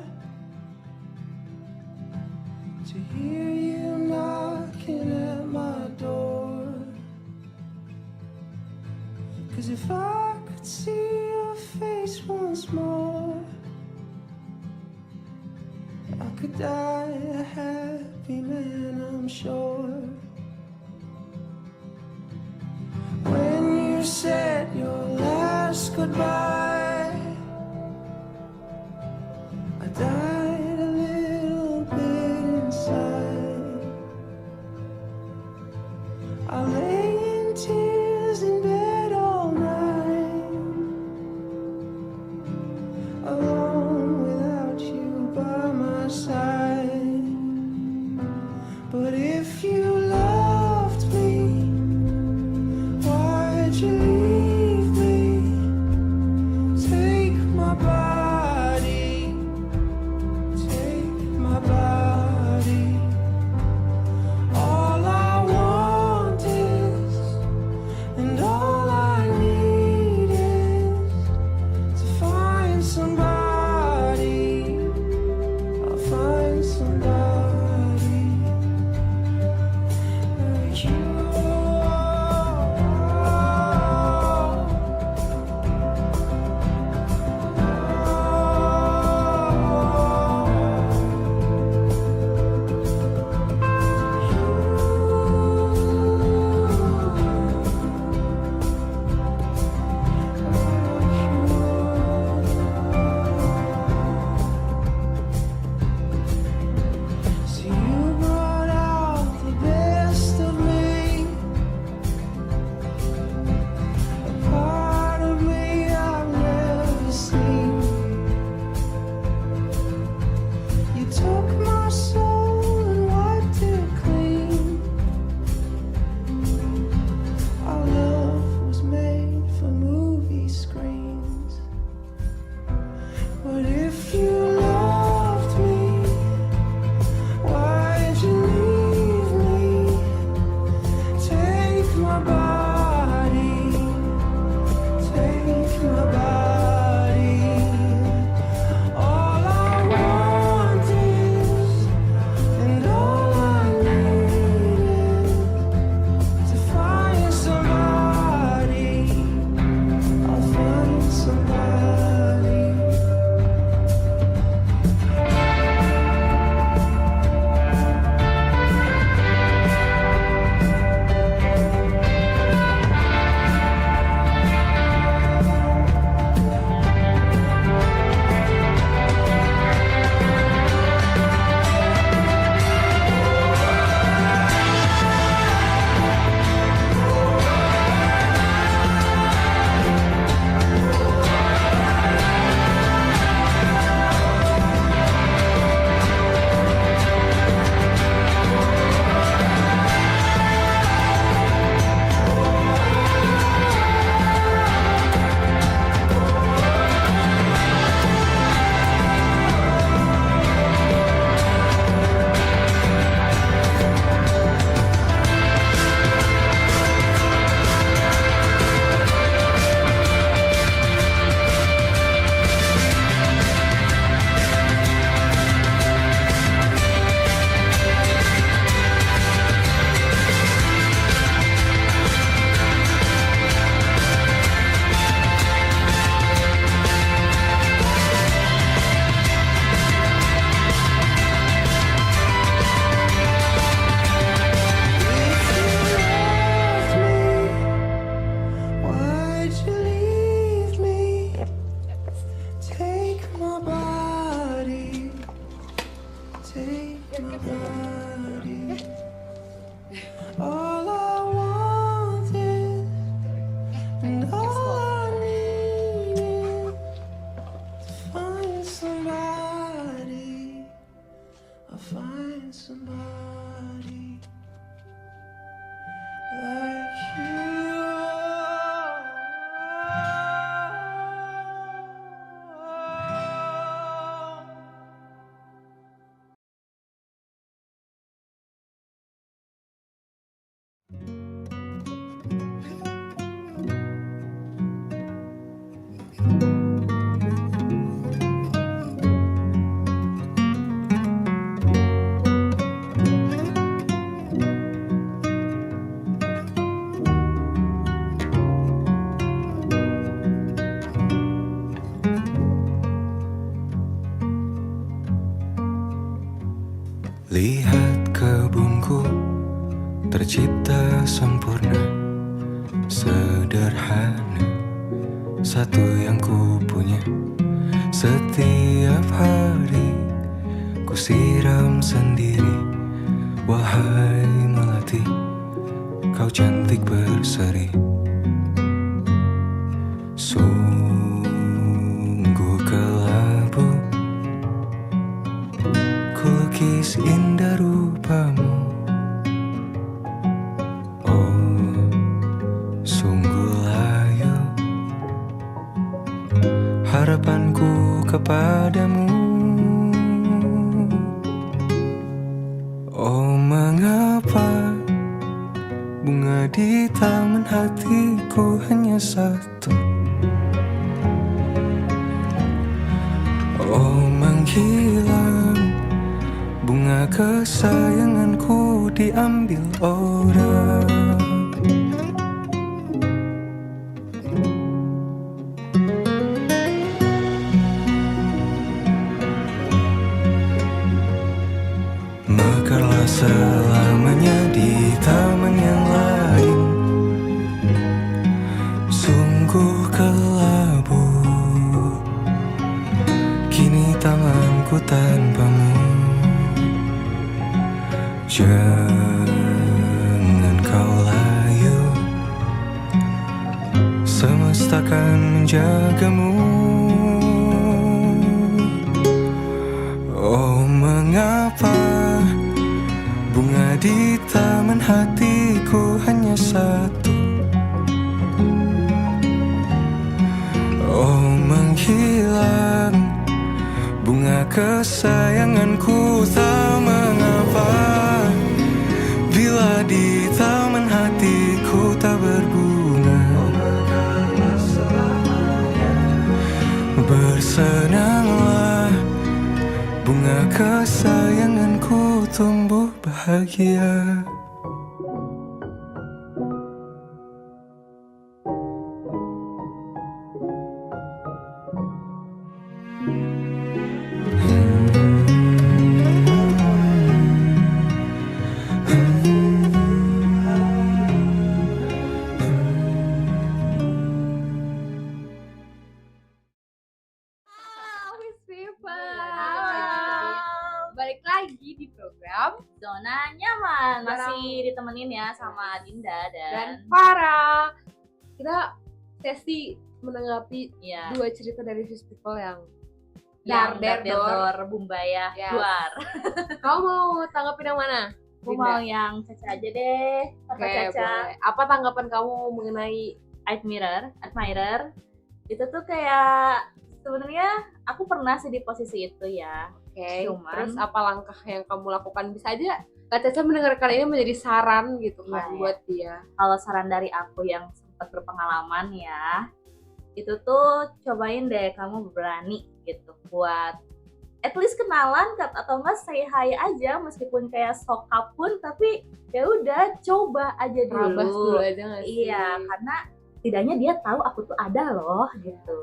to hear you knocking at my door. 'Cause if I could see your face once more, I could die a happy man, I'm sure. When you said your last goodbye, I died a little bit inside. I lay in tears in bed all night, alone without you by my side. But if you loved me, why'd you leave me? Take my body, take my body. All I want is, and all I need is to find somebody. I'll find somebody like you. So you brought out the best of me, a part of me I've never seen. You took my soul and wiped it clean. Our love was made for movie screens. But if you loved me, why'd you leave me? Take my body, take my body. All I want is, and all I need is to find somebody. I'll find somebody. Why'd you leave me? Take my body, take my body. All I want is, and all I need is to find somebody. I'll find somebody like you. Lihat kebunku tercipta sempurna, sederhana, satu yang ku punya. Setiap hari ku siram sendiri. Wahai melati, kau cantik berseri. Sungguh kelabu ku lukis indah rupamu. Oh, sungguh layu harapanku kepadamu. Oh, mengapa bunga di taman hatiku hanya satu? Oh, menghilang bunga kesayanganku diambil orang. Mekarlah selamanya di taman yang lain. Sungguh kelabu kini tamanku tanpamu. Jangan kau layu, semesta kan menjagamu. Oh, mengapa bunga di taman hatiku hanya satu? Oh, menghilang bunga kesayanganku, tak mengapa bila di taman hatiku tak berbunga. Bersenanglah bunga kesayanganku tumbuh bahagia. Balik lagi di program Zona Nyaman, masih ditemenin ya sama Dinda dan dan Farah. Kita sesi menanggapi ya, dua cerita dari Fish People yang yang dar der dor. Dar Bumbaya Yes. Duar. Kamu mau tanggapin yang mana? Aku mau yang Caca aja deh. Kakak Oke, Caca. boleh. Apa tanggapan kamu mengenai Admirer. Itu tuh kayak sebenarnya aku pernah sih di posisi itu ya. Cuman- terus apa langkah yang kamu lakukan? Bisa aja Kak Caca mendengarkan ini menjadi saran gitu kan Iya, buat dia. Kalau saran dari aku yang sempat berpengalaman ya, itu tuh cobain deh kamu berani gitu buat at least kenalan atau enggak say hi aja meskipun kayak sokap pun, tapi ya udah coba aja dulu. Terabas dulu aja nggak sih? Iya, karena setidaknya dia tahu aku tuh ada loh gitu.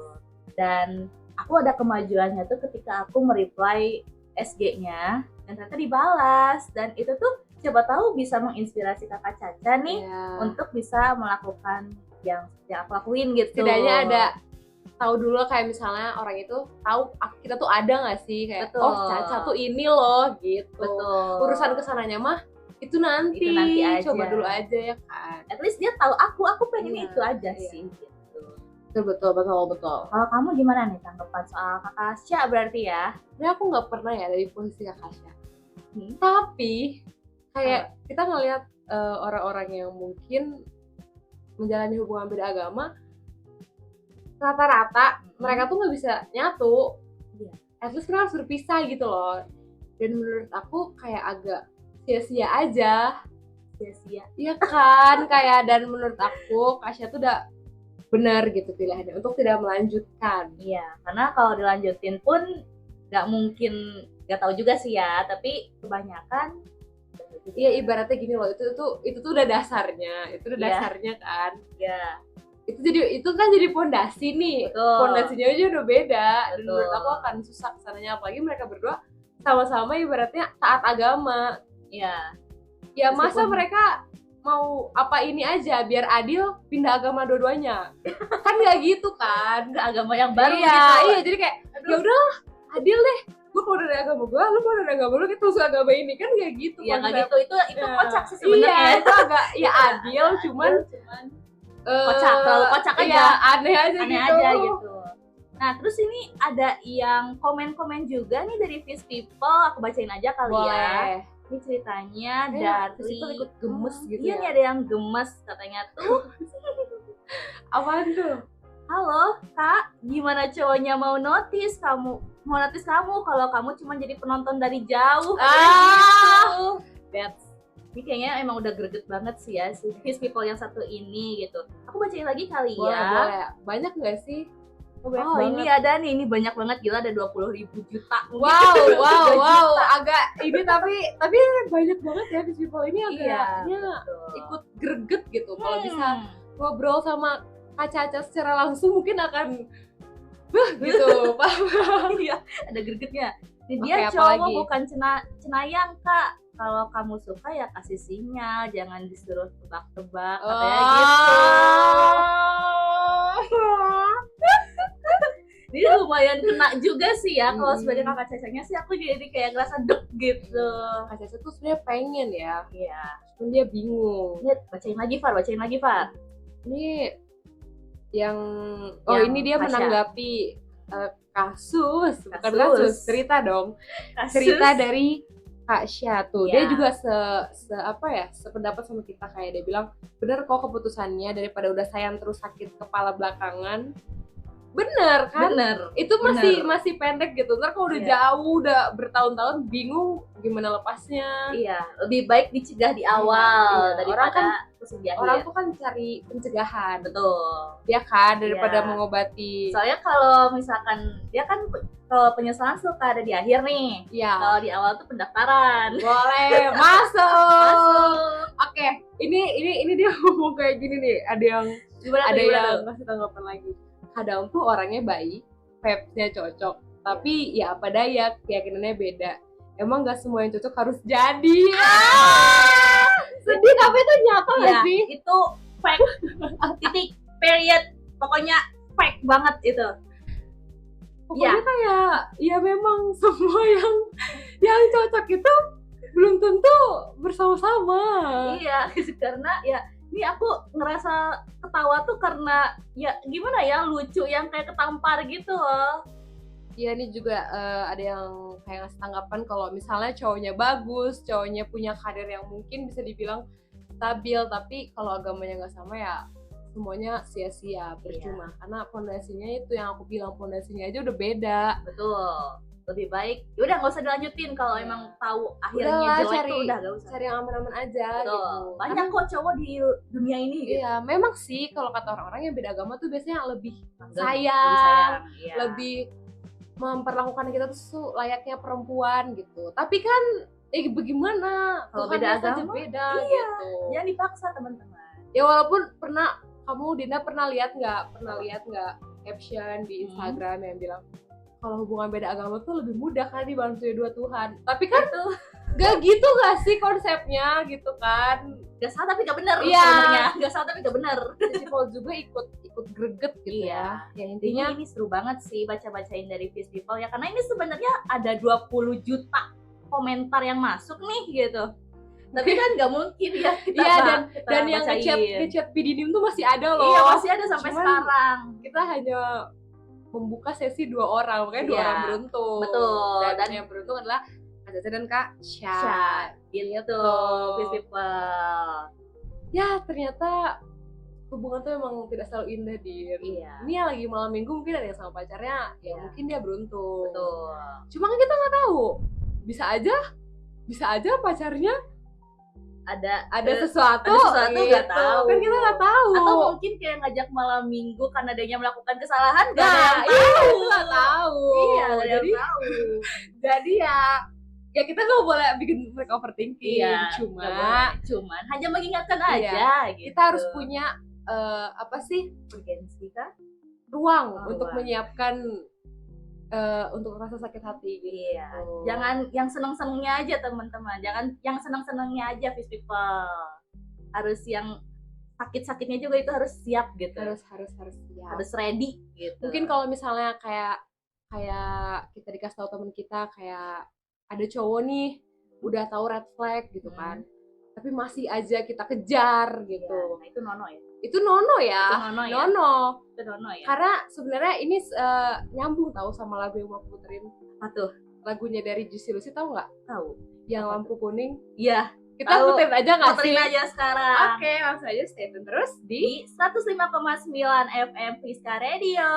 Dan aku ada kemajuannya tuh ketika aku mereply SG-nya dan ternyata dibalas, dan itu tuh coba tahu bisa menginspirasi kakak Caca nih Iya. untuk bisa melakukan yang aku lakuin gitu. Setidaknya ada tahu dulu kayak misalnya orang itu tahu kita tuh ada nggak sih kayak Betul. oh Caca tuh ini loh gitu. Betul. Urusan kesananya mah itu nanti, Itu nanti aja. coba dulu aja ya kan. At least dia tahu aku pengen Iya, itu aja iya. sih gitu. Betul. Kalau kamu gimana nih tanggapan soal kakak Sya berarti ya? Ini aku nggak pernah ya dari posisi Kak Kasya. Hmm. Tapi kayak kita ngelihat orang-orang yang mungkin menjalani hubungan beda agama, rata-rata mereka tuh nggak bisa nyatu. Iya. At least mereka harus berpisah gitu loh. Dan menurut aku kayak agak sia-sia aja. Sia-sia. Iya kan, kayak dan menurut aku Kasya tuh udah benar gitu pilihannya untuk tidak melanjutkan. Iya, karena kalau dilanjutin pun nggak mungkin, nggak tahu juga sih ya, tapi kebanyakan Iya, ibaratnya gini loh, itu tuh udah dasarnya, itu udah Iya. dasarnya kan. ya Itu kan jadi pondasi nih. betul. Pondasinya aja udah beda. Dan Betul. menurut aku akan susah kesananya, apalagi mereka berdua sama-sama ibaratnya taat agama. Iya. Ya masa Meskipun- mereka mau apa ini aja biar adil pindah agama dua-duanya. Kan nggak gitu kan. Ke agama yang baru Iya, gitu. iya jadi kayak ya udah adil deh. Gue keluar dari agama gue, lu keluar dari agama lu, kita masuk agama ini kan nggak gitu. Iya nggak konsep. gitu. Itu Iya. kocak sih sebenarnya. Iya, itu agak ya adil, cuman Kocak, terlalu kocak aja. Iya, aneh aja Aneh gitu. aja gitu. Nah terus ini ada yang komen-komen juga nih dari Fish People. Aku bacain aja kali ya. Boleh. Ini ceritanya Fish dari People ikut gemes gitu iya ya. nih ada yang gemes katanya tuh. Apaan tuh? Halo kak, gimana cowoknya mau notice kamu kalau kamu cuma jadi penonton dari jauh. Ah. That's ini kayaknya emang udah greget banget sih ya si Fish People yang satu ini gitu. Aku bacain lagi kali Boleh, ya. boleh. Banyak nggak sih? Banyak Oh banget. ini ada nih, ini banyak banget, gila ada 20.000 juta. Wow, wow, 3 wow, juta. agak ini tapi banyak banget ya Fish People ini agaknya betul. ikut greget gitu. Kalau bisa Hmm. ngobrol sama Kak Caca secara langsung mungkin akan gitu. Iya, ada gregetnya. Ini Oke, dia apa cowok lagi? bukan cenayang kak. Kalau kamu suka ya kasih sinyal, jangan disuruh tebak-tebak katanya gitu. Ini lumayan kena juga sih ya. Kalau sebagai kakak cacanya sih aku jadi kayak ngerasa deg gitu. Kak Caca tuh sebenarnya pengen ya, Iya. cuman dia bingung. Ini bacain lagi Far. Ini yang Yang ini dia Kasya. menanggapi kasus, bukan Kasus. kasus, cerita dong. Cerita dari Kak Syah tuh. Dia Iya. juga sependapat sama kita, kayak dia bilang, "Bener kok keputusannya daripada udah sayang terus sakit kepala belakangan." Bener kan? Bener. Itu Bener. masih pendek gitu. Ntar kalau udah Iya. jauh, udah bertahun-tahun bingung gimana lepasnya. Iya, lebih baik dicegah di awal Iya. daripada terus di Orang akhir. tuh kan cari pencegahan, Betul. ya kan, daripada Iya. mengobati. Soalnya kalau misalkan dia kan kalau penyesalan suka ada di akhir nih. Iya. Kalau di awal tuh pendaftaran. Boleh masuk. Masuk. Oke, ini dia ngomong kayak gini nih. Ada yang kasih tanggapan lagi. Kadang tuh orangnya baik, vibes-nya cocok, tapi ya apa daya, keyakinannya beda. Emang gak semua yang cocok harus jadi. Sedih tapi itu nyata Iya, gak sih? itu fact. Titik period. Pokoknya fact banget itu. Pokoknya kayak ya memang semua yang cocok itu belum tentu bersama-sama. Iya, karena ya ini aku ngerasa ketawa tuh karena ya gimana ya, lucu yang kayak ketampar gitu loh. Iya, ini juga ada yang kayak ngasih tanggapan kalau misalnya cowoknya bagus, cowoknya punya karir yang mungkin bisa dibilang stabil, tapi kalau agamanya nggak sama ya semuanya sia-sia, percuma. Karena fondasinya itu yang aku bilang, fondasinya aja udah beda. Betul. Lebih baik udah nggak usah dilanjutin kalau emang tahu akhirnya Udahlah, jelek cari, tuh udah nggak usah. cari yang aman-aman aja. Betul. Gitu. Banyak kok cowok di dunia ini gitu. Iya, memang sih kalau kata orang-orang yang beda agama tuh biasanya lebih Lebih sayang, iya. lebih memperlakukan kita tuh layaknya perempuan gitu. Tapi kan bagaimana? Kalau Tuhan beda saja agama, beda iya. gitu. Jangan dipaksa teman-teman. Ya walaupun Dinda pernah lihat nggak caption di Instagram yang bilang kalau hubungan beda agama tuh lebih mudah kan dibanding dua Tuhan. Tapi kan gak gitu gak sih konsepnya gitu kan? Gak salah tapi gak bener Iya. sebenarnya. Gak salah tapi gak bener. People juga ikut greget gitu ya. Ya intinya Ini seru banget sih baca-bacain dari Fish People ya, karena ini sebenarnya ada 20 juta komentar yang masuk nih gitu. Tapi kan nggak mungkin ya kita iya kita dan yang bacain. ngechat Pidinim tuh masih ada loh. Iya masih ada sampai Cuman sekarang. Kita hanya membuka sesi 2 orang, makanya 2 Iya, orang beruntung. betul. Dan Dan yang beruntung adalah Kak Caca dan Kak Syah. Syah, gitu. Fish People. Ya ternyata hubungan tuh emang tidak selalu indah, Dir. Iya. Ini yang lagi malam minggu mungkin ada yang sama pacarnya, ya Iya. mungkin dia beruntung. Betul. Cuma kan kita nggak tahu. Bisa aja pacarnya ada sesuatu nggak gitu. tahu. Kan kita nggak tahu. Atau mungkin kayak ngajak malam minggu karena adanya melakukan kesalahan nggak ada Nah, yang iya, tahu. itu nggak tahu. Iya, nggak ada yang Jadi- tahu. Jadi ya kita nggak boleh bikin mereka overthinking. Iya, Cuma nggak boleh. Cuman hanya mengingatkan Iya. aja gitu. kita harus punya apa sih urgensi kan? ruang Oh, untuk ruang. menyiapkan untuk rasa sakit hati gitu. Iya, jangan yang seneng-senengnya aja teman-teman, jangan yang seneng-senengnya aja Fish People. Harus yang sakit-sakitnya juga itu harus siap gitu. Harus siap. Harus ready gitu. Mungkin kalau misalnya kayak kita dikasih tahu temen kita kayak ada cowok nih udah tahu red flag gitu kan, tapi masih aja kita kejar gitu. Nah, itu nono ya. Itu nono ya. Itu nono ya. Karena sebenarnya ini nyambung tahu sama lagu yang mau aku puterin. Apa tuh? Lagunya dari Juicy Lucy, tahu nggak? Tahu. Yang lampu kuning. Iya. Kita puterin aja nggak sih? Puterin aja sekarang. Oke, langsung aja stay tune terus Di 105,9 FM Fiska Radio.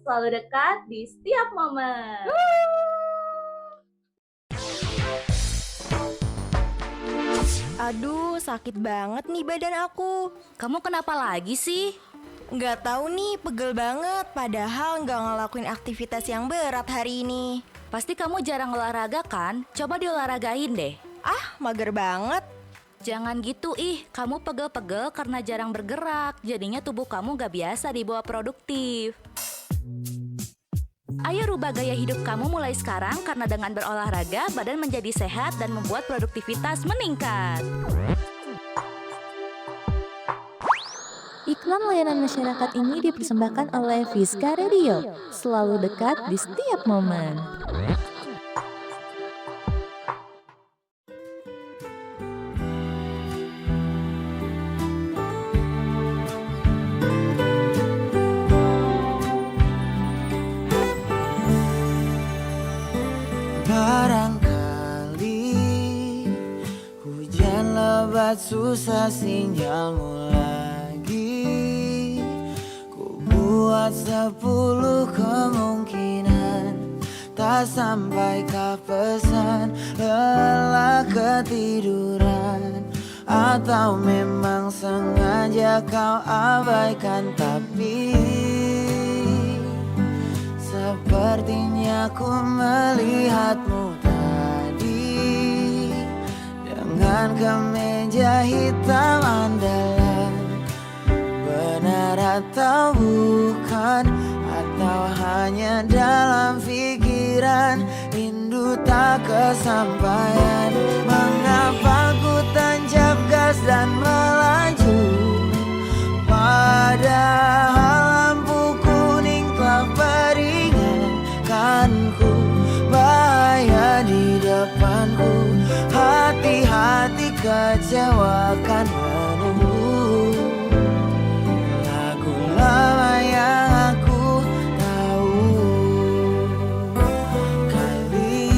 Selalu dekat di setiap momen. Aduh, sakit banget nih badan aku. Kamu kenapa lagi sih? Nggak tahu nih, pegel banget. Padahal nggak ngelakuin aktivitas yang berat hari ini. Pasti kamu jarang olahraga kan? Coba diolahragain deh. Ah, mager banget. Jangan gitu kamu pegel-pegel karena jarang bergerak. Jadinya tubuh kamu gak biasa dibawa produktif. Ayo rubah gaya hidup kamu mulai sekarang, karena dengan berolahraga, badan menjadi sehat dan membuat produktivitas meningkat. Iklan layanan masyarakat ini dipersembahkan oleh Fiska Radio, selalu dekat di setiap momen. Barangkali hujan lebat susah sinyalmu lagi. Ku buat 10 kemungkinan, tak sampaikah pesan, lelah ketiduran, atau memang sengaja kau abaikan. Tapi sepertinya ku melihatmu tadi dengan kemeja hitam andalan. Benar atau bukan, atau hanya dalam pikiran, rindu tak kesampaian. Mengapa ku tancap gas dan melaju, padahal lampu kuning telah peringatkanku, bahaya di depanku. Hati-hati, kecewa akan menunggu. Lagu lama yang aku tahu, kali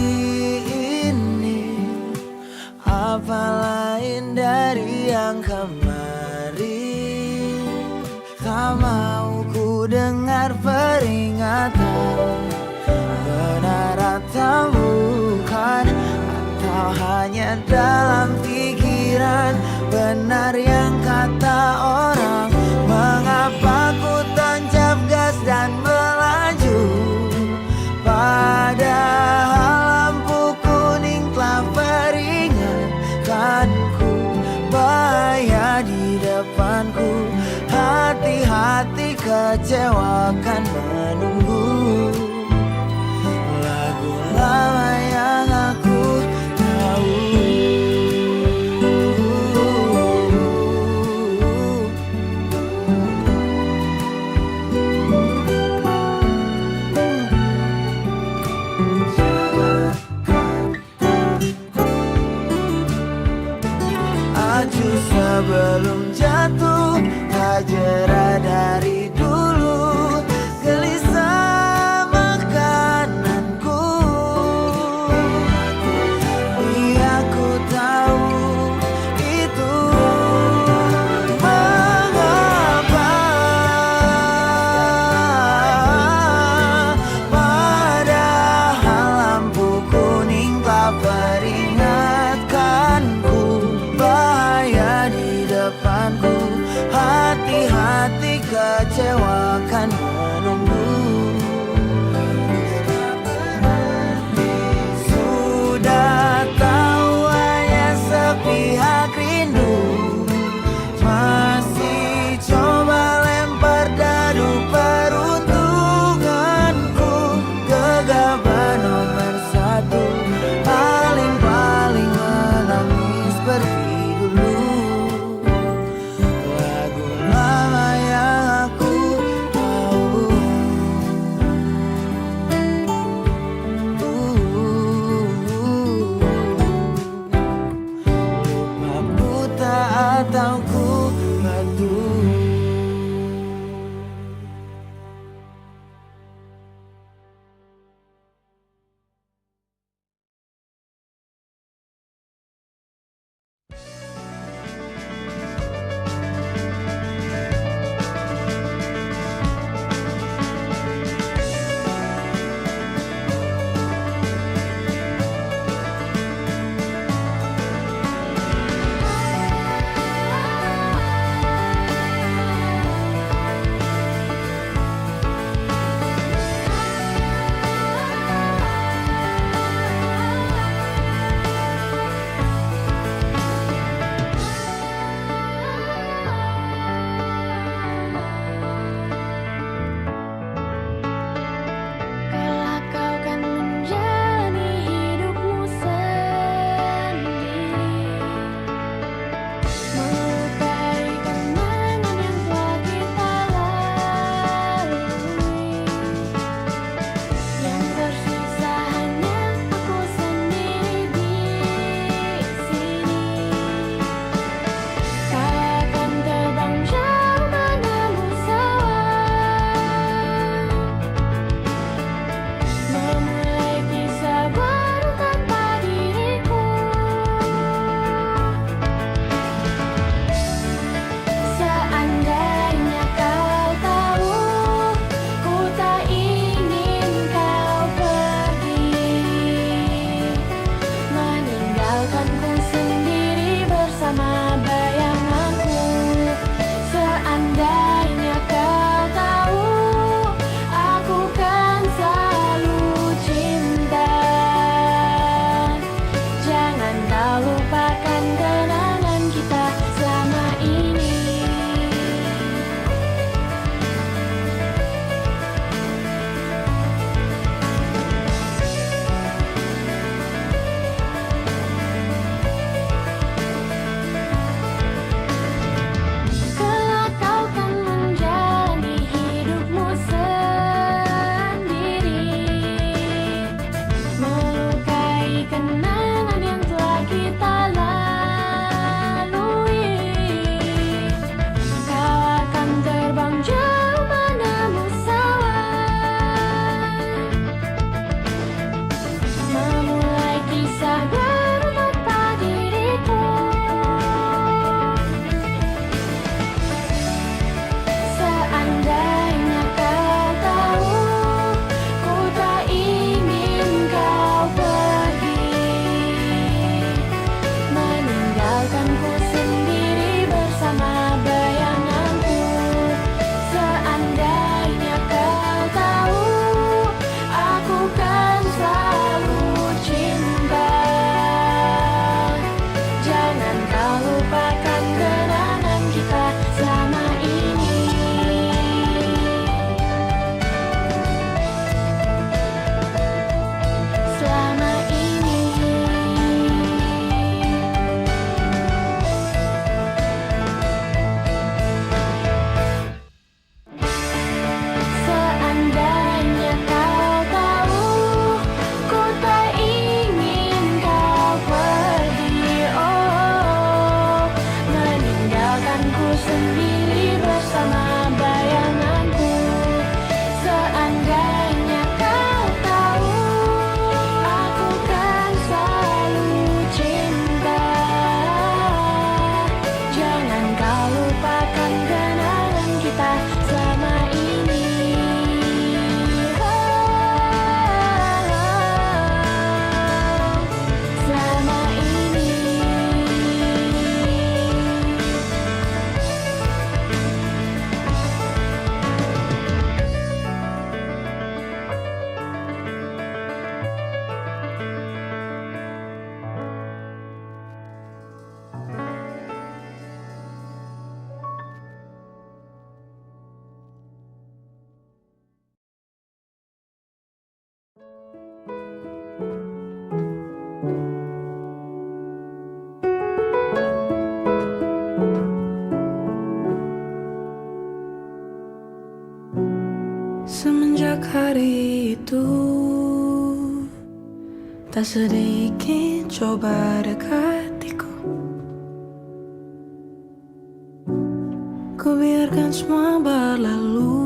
ini apa lain dari yang kemarin. Tak mau ku dengar peringatan, benar atau bukan, atau hanya dalam pikiran. Benar yang kata orang, mengapa ku tancap gas dan melaju, padahal lampu kuning telah peringatkanku, bahaya di depanku. Hati-hati, kecewa akan menunggu. Lagu lama yang aku tahu. Aju sebelum jatuh, tak jera dari dulu, gelisah makananku. Iya, ku tahu itu mengapa, padahal lampu kuning tak peringatkanku, bahaya di depanku. Hati-hati, kecewa sendiri bersama bayanganku. Seandainya kau tahu, aku kan selalu cinta. Jangan kau lupakan kenangan kita selama ini. Kelak kau kan menjalani hidupmu sendiri, melukai kenangan yang telah kita lalui. Kau akan terbang jauh menemu sawah, memulai kisah baru tanpa diriku. Seandainya kau tahu, ku tak ingin kau pergi, meninggalkanku sendiri bersama bayanganku. Seandainya kau tahu, aku kan selalu cinta. Jangan kau lupakan kenangan kita selama ini. Selama ini. Seandainya kau tahu, ku tak ingin kau pergi. Oh, meninggalkanku sendiri bersama bayanganku. Seandainya kau tahu, aku kan selalu cinta. Jangan kau lupakan kenangan kita selama ini. Selama ini. Semenjak hari itu, tak sedikit coba dekatiku. Ku biarkan semua berlalu,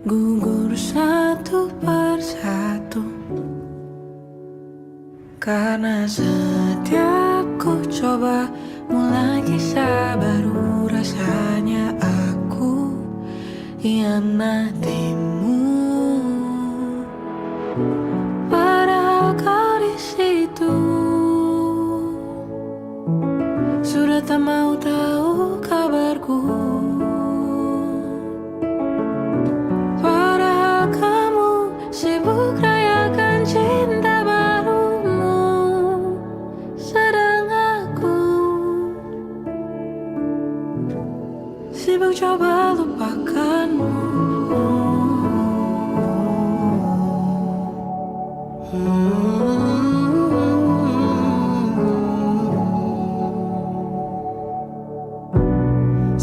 gugur satu persatu. Karena setiap ku coba mulai kisah baru, rasanya aku hianatimu. Padahal kau di situ sudah tak mau tahu kabarku. Padahal kamu sibuk rayakan cinta barumu, sedang aku sibuk coba lupakanmu.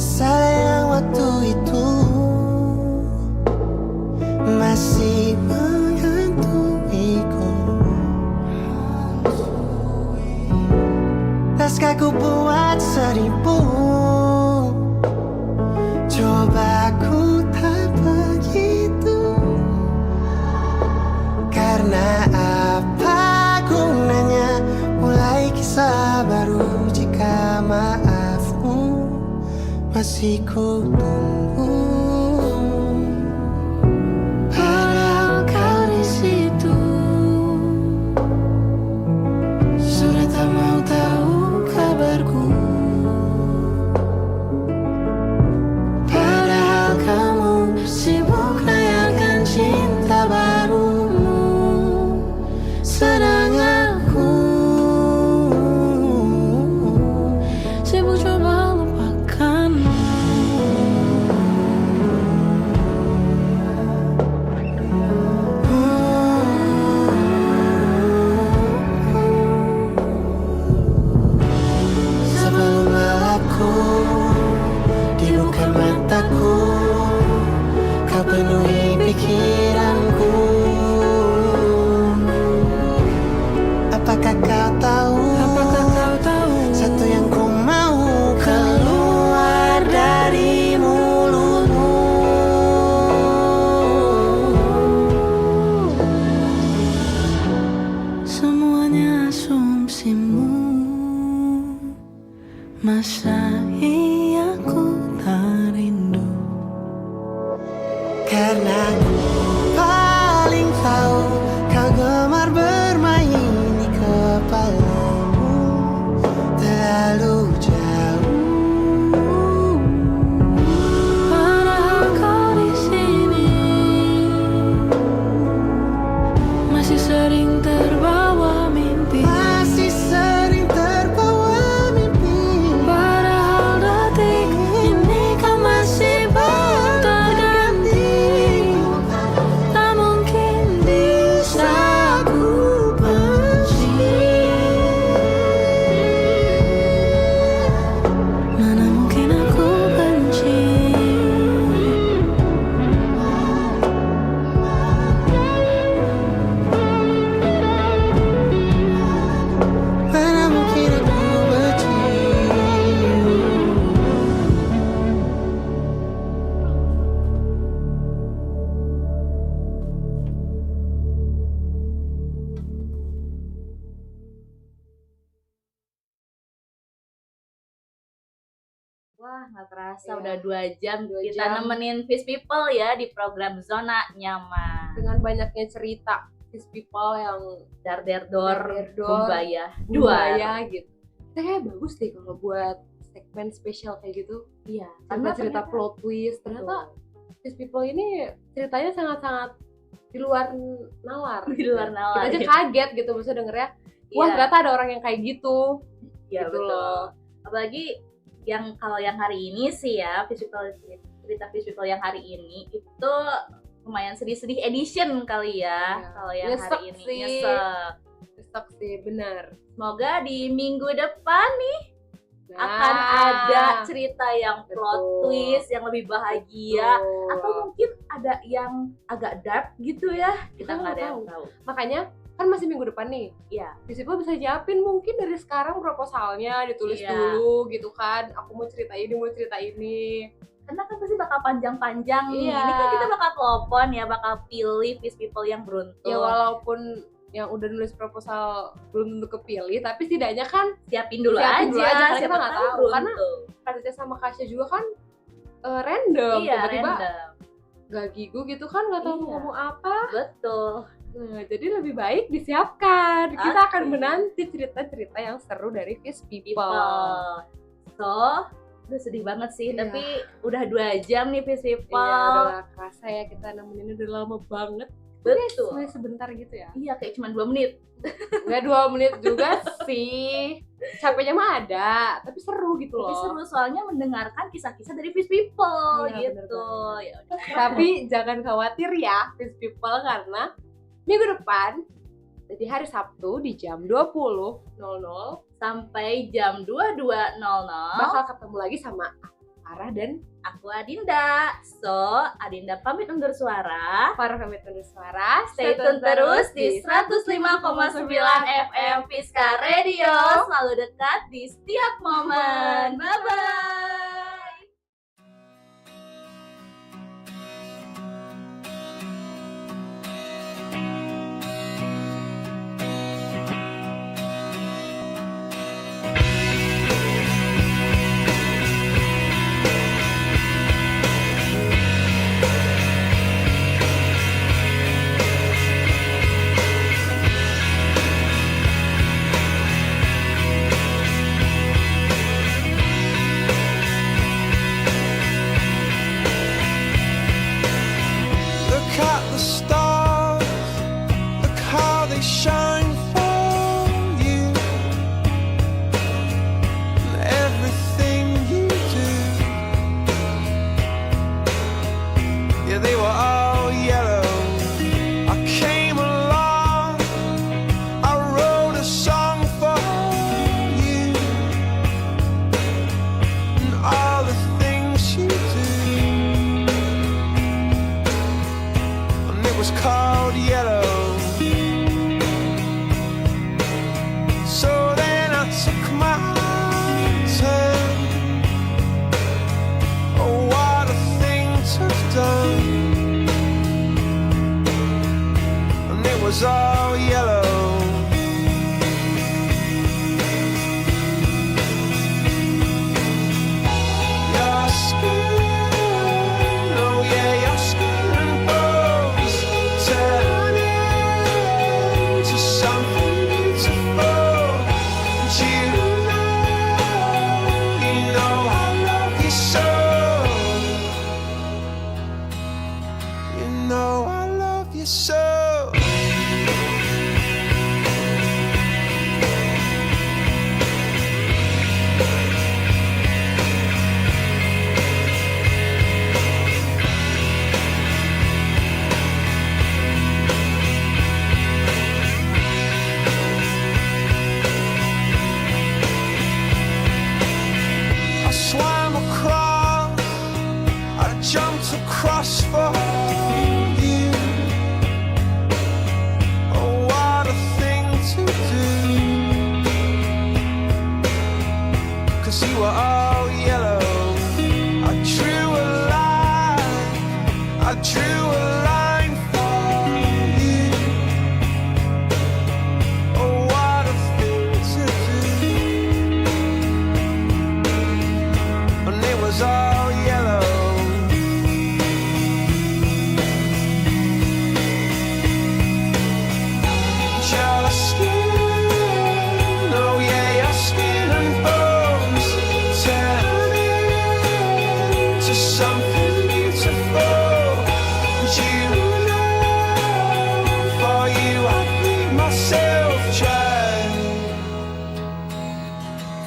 Sayang, waktu itu masih menghantuiku. Naskah ku buat 1000, coba ku tak begitu. Karena apa gunanya mulai kisah baru jika maafmu masih ku tunggu. Padahal kau di situ sudah musimmu. Masa iya ku tak rindu, karena ku paling tahu kau gemar bermain di kepalamu terlalu jauh. padahal kau di sini masih sering terbawa mimpi. Masih sering terbawa mimpi. Padahal detik ini kau masih terganti. Tak mungkin bisa ku benci. Mana mungkin aku benci. Mana mungkin aku benci. Wah, nggak Iya. terasa udah 2 jam 2 kita jam. nemenin Fish People ya di program Zona Nyaman. Dengan banyaknya cerita these people yang Dar der dor, Dar-der-dor, bumbaya, budaya gitu. Kita kayak bagus deh kalau buat segmen spesial kayak gitu. Iya, Karena cerita ternyata- plot twist. Ternyata these people ini ceritanya sangat-sangat di luar nalar. Di luar nalar, Kita aja iya. kaget gitu maksudnya dengernya. Wah, Iya. ternyata ada orang yang kayak gitu. Iya, gitu betul. loh. Apalagi yang kalau yang hari ini sih ya, cerita Fish People yang hari ini itu lumayan sedih-sedih edition kali ya. Iya. Kalau yang Nyesek hari ini sih. nyesek. Nyesek sih, bener. Semoga di minggu depan nih Nah, akan ada cerita yang plot betul. twist yang lebih bahagia, Betul. atau mungkin ada yang agak dark gitu ya. Kita Kita nggak ada nggak yang tahu. Makanya kan masih minggu depan nih. Iya. Visible bisa nyiapin mungkin dari sekarang proposalnya ditulis Iya. dulu gitu kan. Aku mau cerita ini. Karena kan pasti bakal panjang-panjang nih. Iya. Ini kan kita bakal telepon ya, bakal pilih Fish People yang beruntung. Ya walaupun yang udah nulis proposal belum tentu kepilih, tapi setidaknya kan siapin dulu siapin aja, dulu aja, karena siapa kita nggak tahu tahu. Karena beruntung. Raditya sama Kasya juga kan random, Iya, tiba-tiba random. gak gigu gitu kan, nggak tahu Iya. mau ngomong apa. Betul. Nah, jadi lebih baik disiapkan. Kita Oke. akan menanti cerita-cerita yang seru dari Fish People. People. So, udah sedih banget sih, Iya. tapi udah 2 jam nih Fish People. Iya, udah gak kerasa ya kita nemenin udah lama banget. Betul. Sebenarnya sebentar gitu ya. Iya, kayak cuma 2 menit. Nggak 2 menit juga sih. Capeknya mah ada, tapi seru gitu Tapi loh. seru soalnya mendengarkan kisah-kisah dari Fish People Iya, gitu. bener Ya udah. Tapi jangan khawatir ya, Fish People, karena minggu depan, jadi hari Sabtu di jam 20.00 sampai jam 22.00 bakal ketemu lagi sama Farah dan aku Adinda. So, Adinda pamit undur suara. Farah pamit undur suara. Stay tune terus di 105,9 FM Fiska Radio. Selalu dekat di setiap momen. Bye-bye. Across for you. Oh, what a thing to do. 'Cause you were all yellow. I drew a line. I drew a line for you. Oh, what a thing to do. And it was all yellow.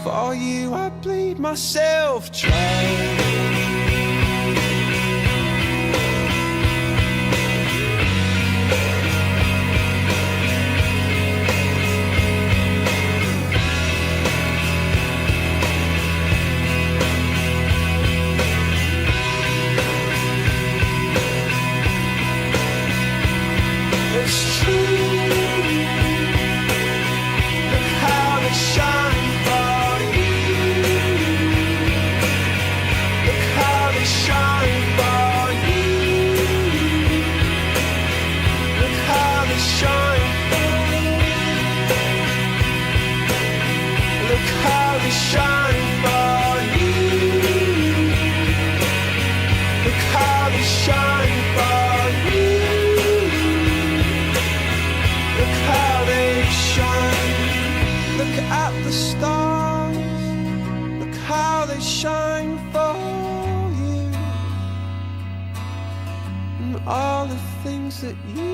For you I bleed myself dry. It's true. Look how they shine for you. Look how they shine for you. Look how they shine for you. Look how they shine for you. Look how they shine for you. Look how they shine. Look at the stars. Look how they shine for you. And all the things that you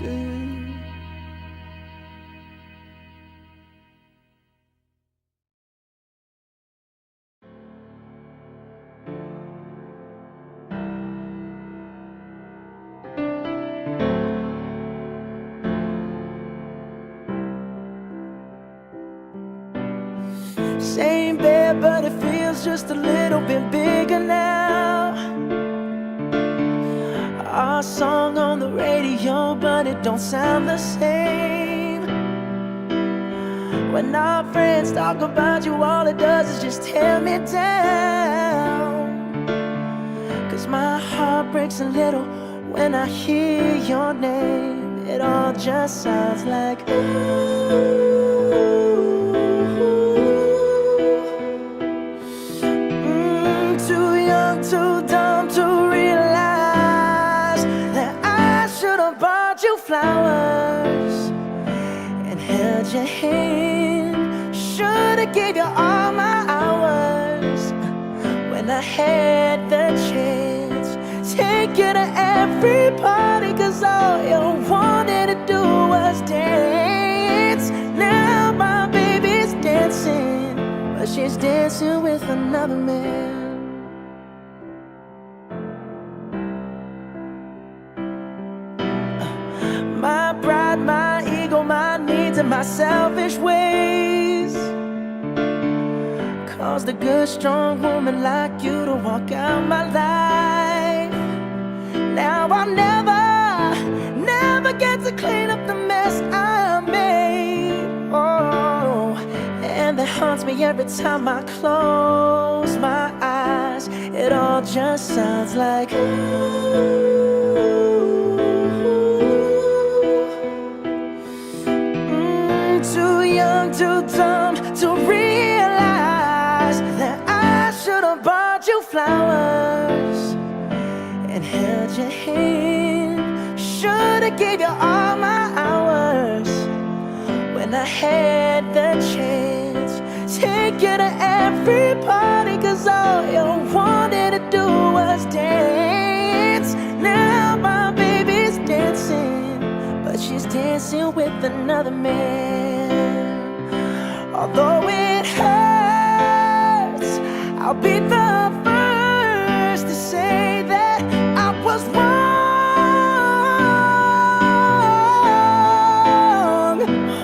do. Same bed, but it feels just a little bit bigger now. Our song on the radio, but it don't sound the same. When our friends talk about you, all it does is just tear me down. 'Cause my heart breaks a little when I hear your name. It all just sounds like ooh. Too dumb to realize that I should have bought you flowers and held your hand. Should have gave you all my hours when I had the chance. Take you to every party, 'cause all you wanted to do was dance. Now my baby's dancing, but she's dancing with another man. My pride, my ego, my needs, and my selfish ways caused a good, strong woman like you to walk out my life. Now I'll never get to clean up the mess I made. Oh, and that haunts me every time I close my eyes. It all just sounds like ooh. Too young, too dumb to realize that I should have bought you flowers and held your hand. Should have gave you all my hours when I had the every party, 'cause all you wanted to do was dance. Now my baby's dancing, but she's dancing with another man. Although it hurts, I'll be the first to say that I was wrong.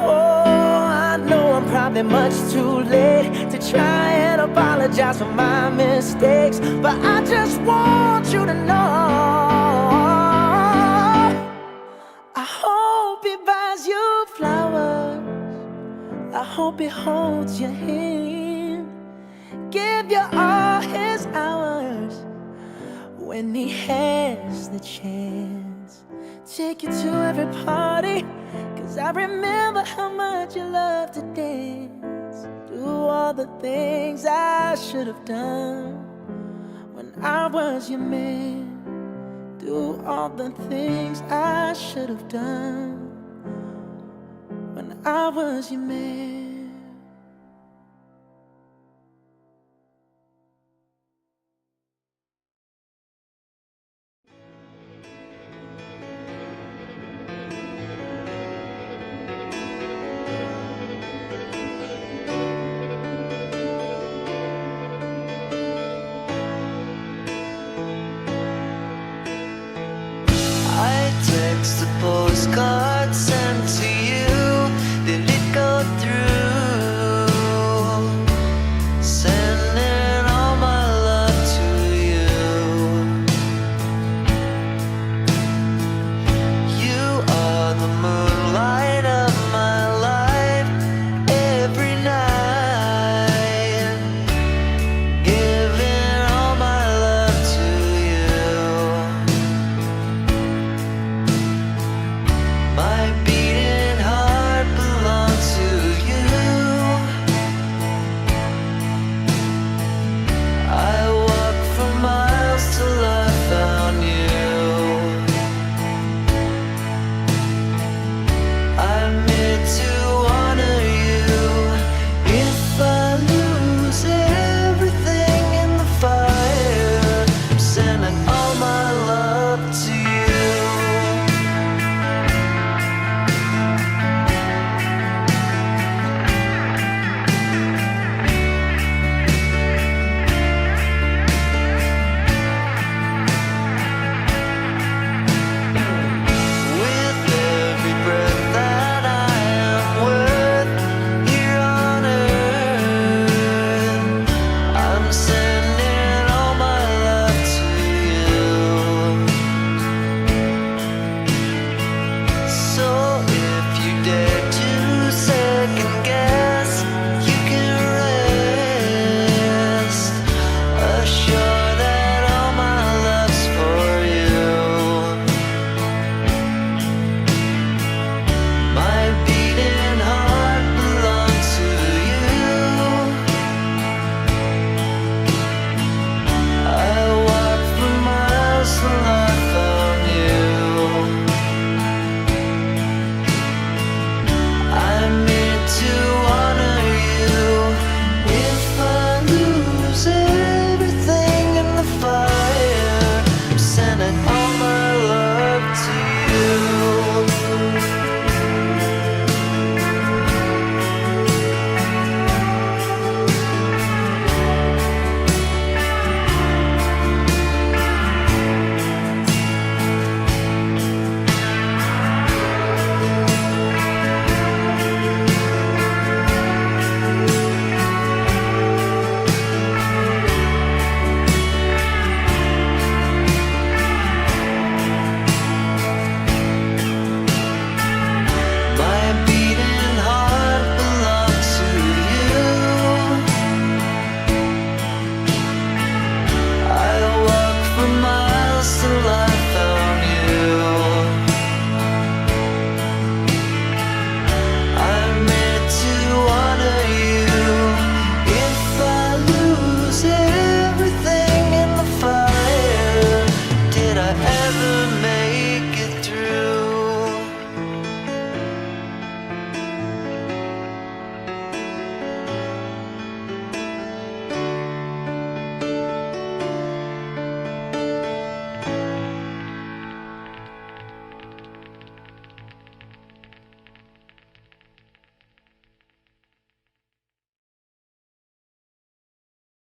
Oh, I know I'm probably much too late to try and apologize for my mistakes, but I just want you to know I hope he buys you flowers, I hope he holds your hand, give you all his hours when he has the chance. Take you to every party, 'cause I remember how much you love to dance. Do all the things I should have done when I was your man. Do all the things I should have done when I was your man.